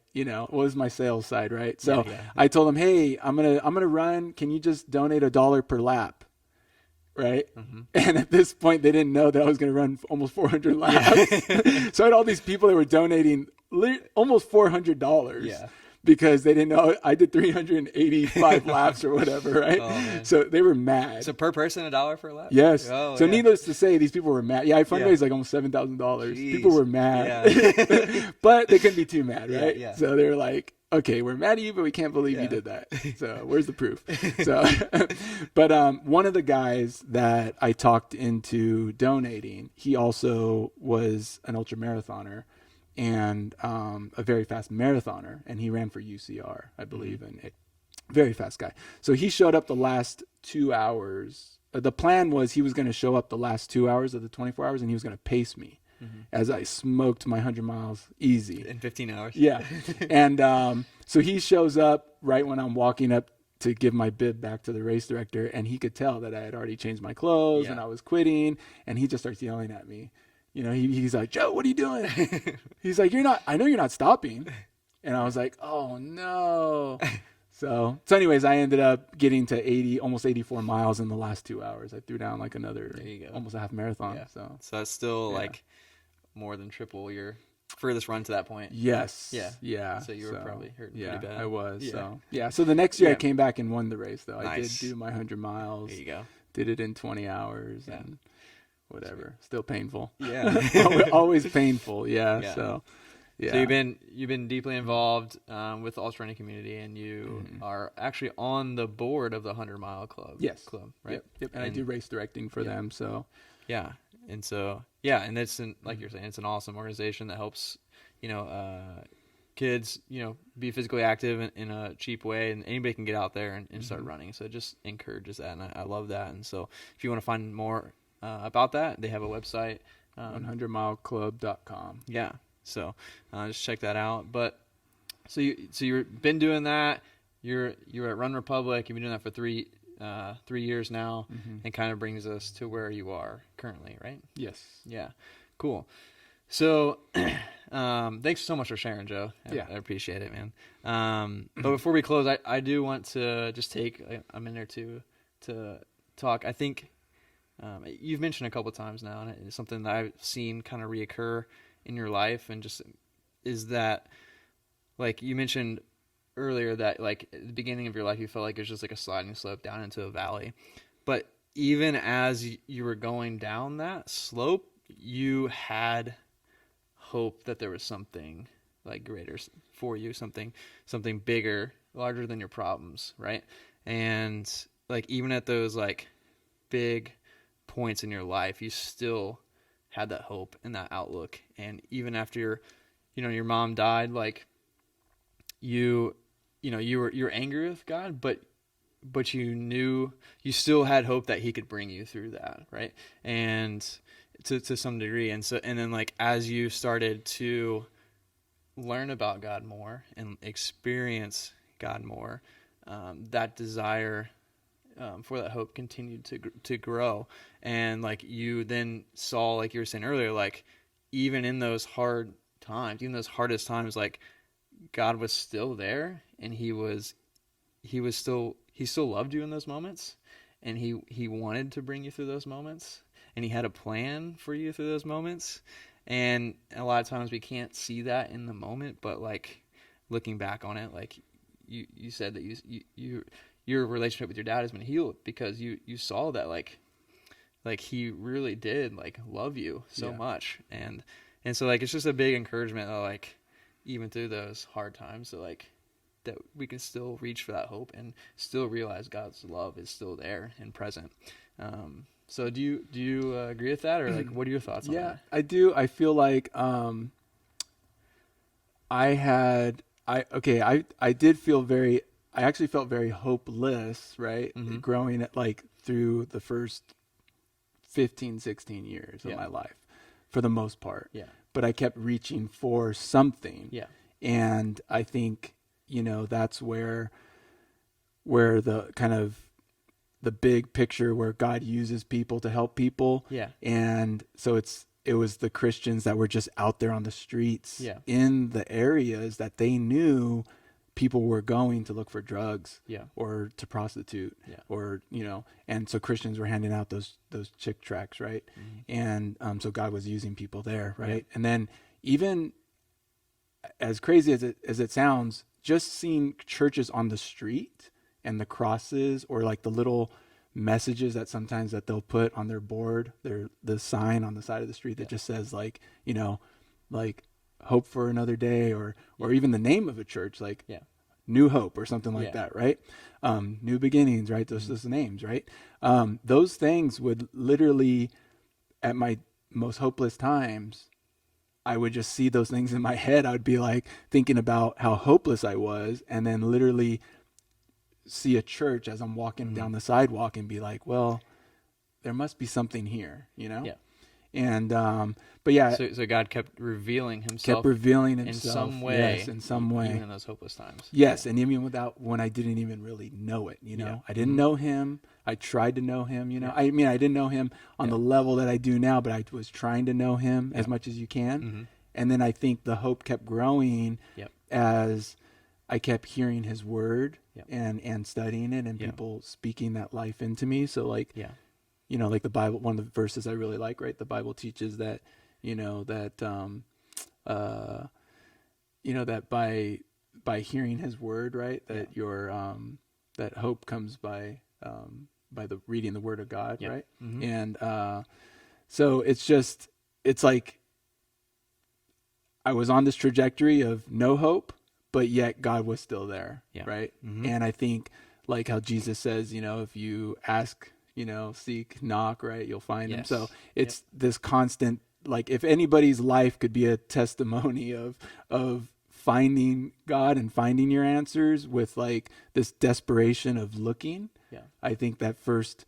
C: was my sales side, right? So I told them, hey, I'm gonna run. Can you just donate $1 per lap, right? And at this point, they didn't know that I was gonna run almost 400 laps. So I had all these people that were donating almost $400. Yeah. Because they didn't know I did 385 laps or whatever, right? Oh, man. So they were mad.
A: So per person $1 per lap?
C: Yes. Oh, so needless to say, these people were mad. Yeah, I fundraised like almost $7,000. People were mad. Yeah. But they couldn't be too mad, right? Yeah. So they were like, okay, we're mad at you, but we can't believe you did that. So where's the proof? So, but one of the guys that I talked into donating, he also was an ultra marathoner. And a very fast marathoner, and he ran for UCR, I believe, and very fast guy. So he showed up the last 2 hours. The plan was he was going to show up the last 2 hours of the 24 hours, and he was going to pace me as I smoked my 100 miles easy.
A: In 15 hours?
C: Yeah. And so he shows up right when I'm walking up to give my bib back to the race director, and he could tell that I had already changed my clothes and I was quitting, and he just starts yelling at me. He's like, Joe, what are you doing? He's like, I know you're not stopping. And I was like, oh no. So anyways, I ended up getting to almost 84 miles in the last 2 hours. I threw down like another, almost a half marathon. Yeah. So
A: that's still like more than triple your furthest run to that point.
C: Yes.
A: Yeah.
C: Yeah.
A: So you were probably hurting pretty bad.
C: I was.
A: Yeah.
C: So the next year I came back and won the race though.
A: Nice.
C: I did do my 100 miles.
A: There you go.
C: Did it in 20 hours and whatever. Still painful.
A: Yeah.
C: Always painful. Yeah. So, yeah.
A: So you've been deeply involved with the ultra running community, and you are actually on the board of the 100-mile club.
C: Yes.
A: Club, right?
C: Yep. And I do race directing for them. So.
A: Yeah. And so, and it's like you're saying, it's an awesome organization that helps, kids, be physically active in a cheap way, and anybody can get out there and start running. So it just encourages that, and I love that. And so if you want to find more about that, they have a website,
C: 100mileclub.com.
A: Yeah, so just check that out. But so you've been doing that. You're at Run Republic. You've been doing that for 3 years now, and kind of brings us to where you are currently, right?
C: Yes.
A: Yeah, cool. So thanks so much for sharing, Joe. I appreciate it, man. But before we close, I do want to just take a minute or two to talk. I think you've mentioned a couple of times now, and it's something that I've seen kind of reoccur in your life, and just is that, like you mentioned earlier, that like at the beginning of your life you felt like it was just like a sliding slope down into a valley, but even as you were going down that slope, you had hope that there was something like greater for you, something bigger, larger than your problems, right? And like even at those like big points in your life, you still had that hope and that outlook. And even after your mom died, like you were angry with God, but you knew you still had hope that he could bring you through that, right? And to some degree. And then like as you started to learn about God more and experience God more, that desire for that hope continued to grow. And like you then saw, like you were saying earlier, like even in those hard times, even those hardest times, like God was still there, and he still loved you in those moments, and he wanted to bring you through those moments, and he had a plan for you through those moments. And a lot of times we can't see that in the moment, but like looking back on it, like you said that your relationship with your dad has been healed because you saw that like he really did like love you so much. And so like it's just a big encouragement that like even through those hard times that we can still reach for that hope and still realize God's love is still there and present. So do you agree with that, or like what are your thoughts on that?
C: Yeah, I do. I feel like I actually felt very hopeless, right?
A: Mm-hmm.
C: Growing at like through the first 15, 16 years of my life for the most part.
A: Yeah.
C: But I kept reaching for something.
A: Yeah.
C: And I think, that's where the kind of the big picture where God uses people to help people.
A: Yeah.
C: And so it was the Christians that were just out there on the streets in the areas that they knew people were going to look for drugs or to prostitute or, and so Christians were handing out those chick tracts. Right. Mm-hmm. And so God was using people there. Right. Yeah. And then even as crazy as it sounds, just seeing churches on the street and the crosses or like the little messages that sometimes that they'll put on their board, the sign on the side of the street that just says like, like hope for another day or even the name of a church, like New Hope or something like that. Right. New Beginnings, right. Those names, right. Those things would literally at my most hopeless times, I would just see those things in my head. I would be like thinking about how hopeless I was, and then literally see a church as I'm walking down the sidewalk and be like, well, there must be something here, Yeah. And, but yeah.
A: So God kept revealing himself.
C: In
A: some way.
C: Yes, in some way.
A: Even in those hopeless times.
C: Yes. And even when I didn't even really know it, I didn't know him. I tried to know him, I mean, I didn't know him on the level that I do now, but I was trying to know him as much as you can. Mm-hmm. And then I think the hope kept growing as I kept hearing his word and studying it and people speaking that life into me. So like, like the Bible, one of the verses I really like, right? The Bible teaches that, that by hearing his word, right? That that hope comes by the reading the word of God. Right. Mm-hmm. And, so it's like I was on this trajectory of no hope, but yet God was still there. Yeah. Right. Mm-hmm. And I think like how Jesus says, if you ask, seek, knock, right, you'll find him. So it's this constant, like if anybody's life could be a testimony of finding God and finding your answers with like this desperation of looking. Yeah. I think that first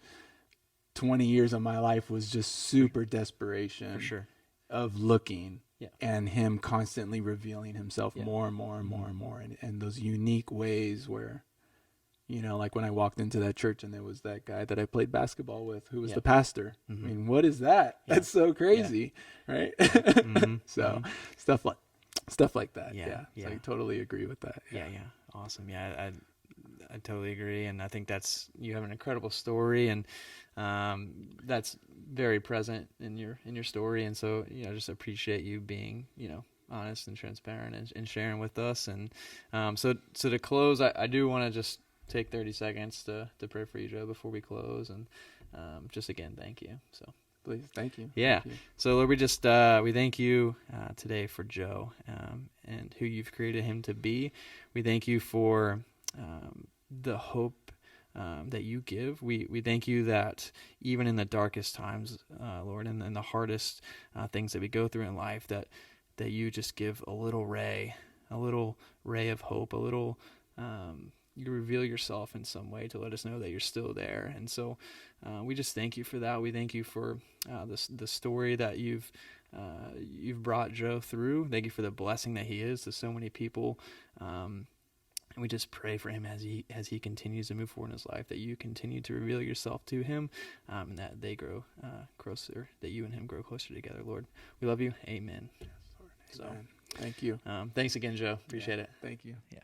C: 20 years of my life was just super desperation. For sure. Of looking. Yeah. And him constantly revealing himself more and more and more and more, and those unique ways where, like when I walked into that church and there was that guy that I played basketball with who was the pastor. Mm-hmm. I mean, what is that? Yeah. That's so crazy, right? Mm-hmm. So stuff like that. Yeah. So I totally agree with that.
A: Yeah. Awesome. Yeah. I totally agree, and I think you have an incredible story, and that's very present in your story, and so just appreciate you being honest and transparent and sharing with us, and so to close, I do want to just take 30 seconds to pray for you, Joe, before we close, and just again thank you. So.
C: Please, thank you.
A: Yeah.
C: Thank you.
A: So Lord, we thank you today for Joe and who you've created him to be. We thank you for the hope that you give. We thank you that even in the darkest times, Lord, and the hardest things that we go through in life, that you just give a little ray of hope, a little. You reveal yourself in some way to let us know that you're still there. And so we just thank you for that. We thank you for the story that you've brought Joe through. Thank you for the blessing that he is to so many people. And we just pray for him as he continues to move forward in his life, that you continue to reveal yourself to him, and that they grow closer, that you and him grow closer together, Lord. We love you. Amen.
C: Yes, Lord.
A: So,
C: Amen. Thank you.
A: Thanks again, Joe. Appreciate it.
C: Thank you.
A: Yeah.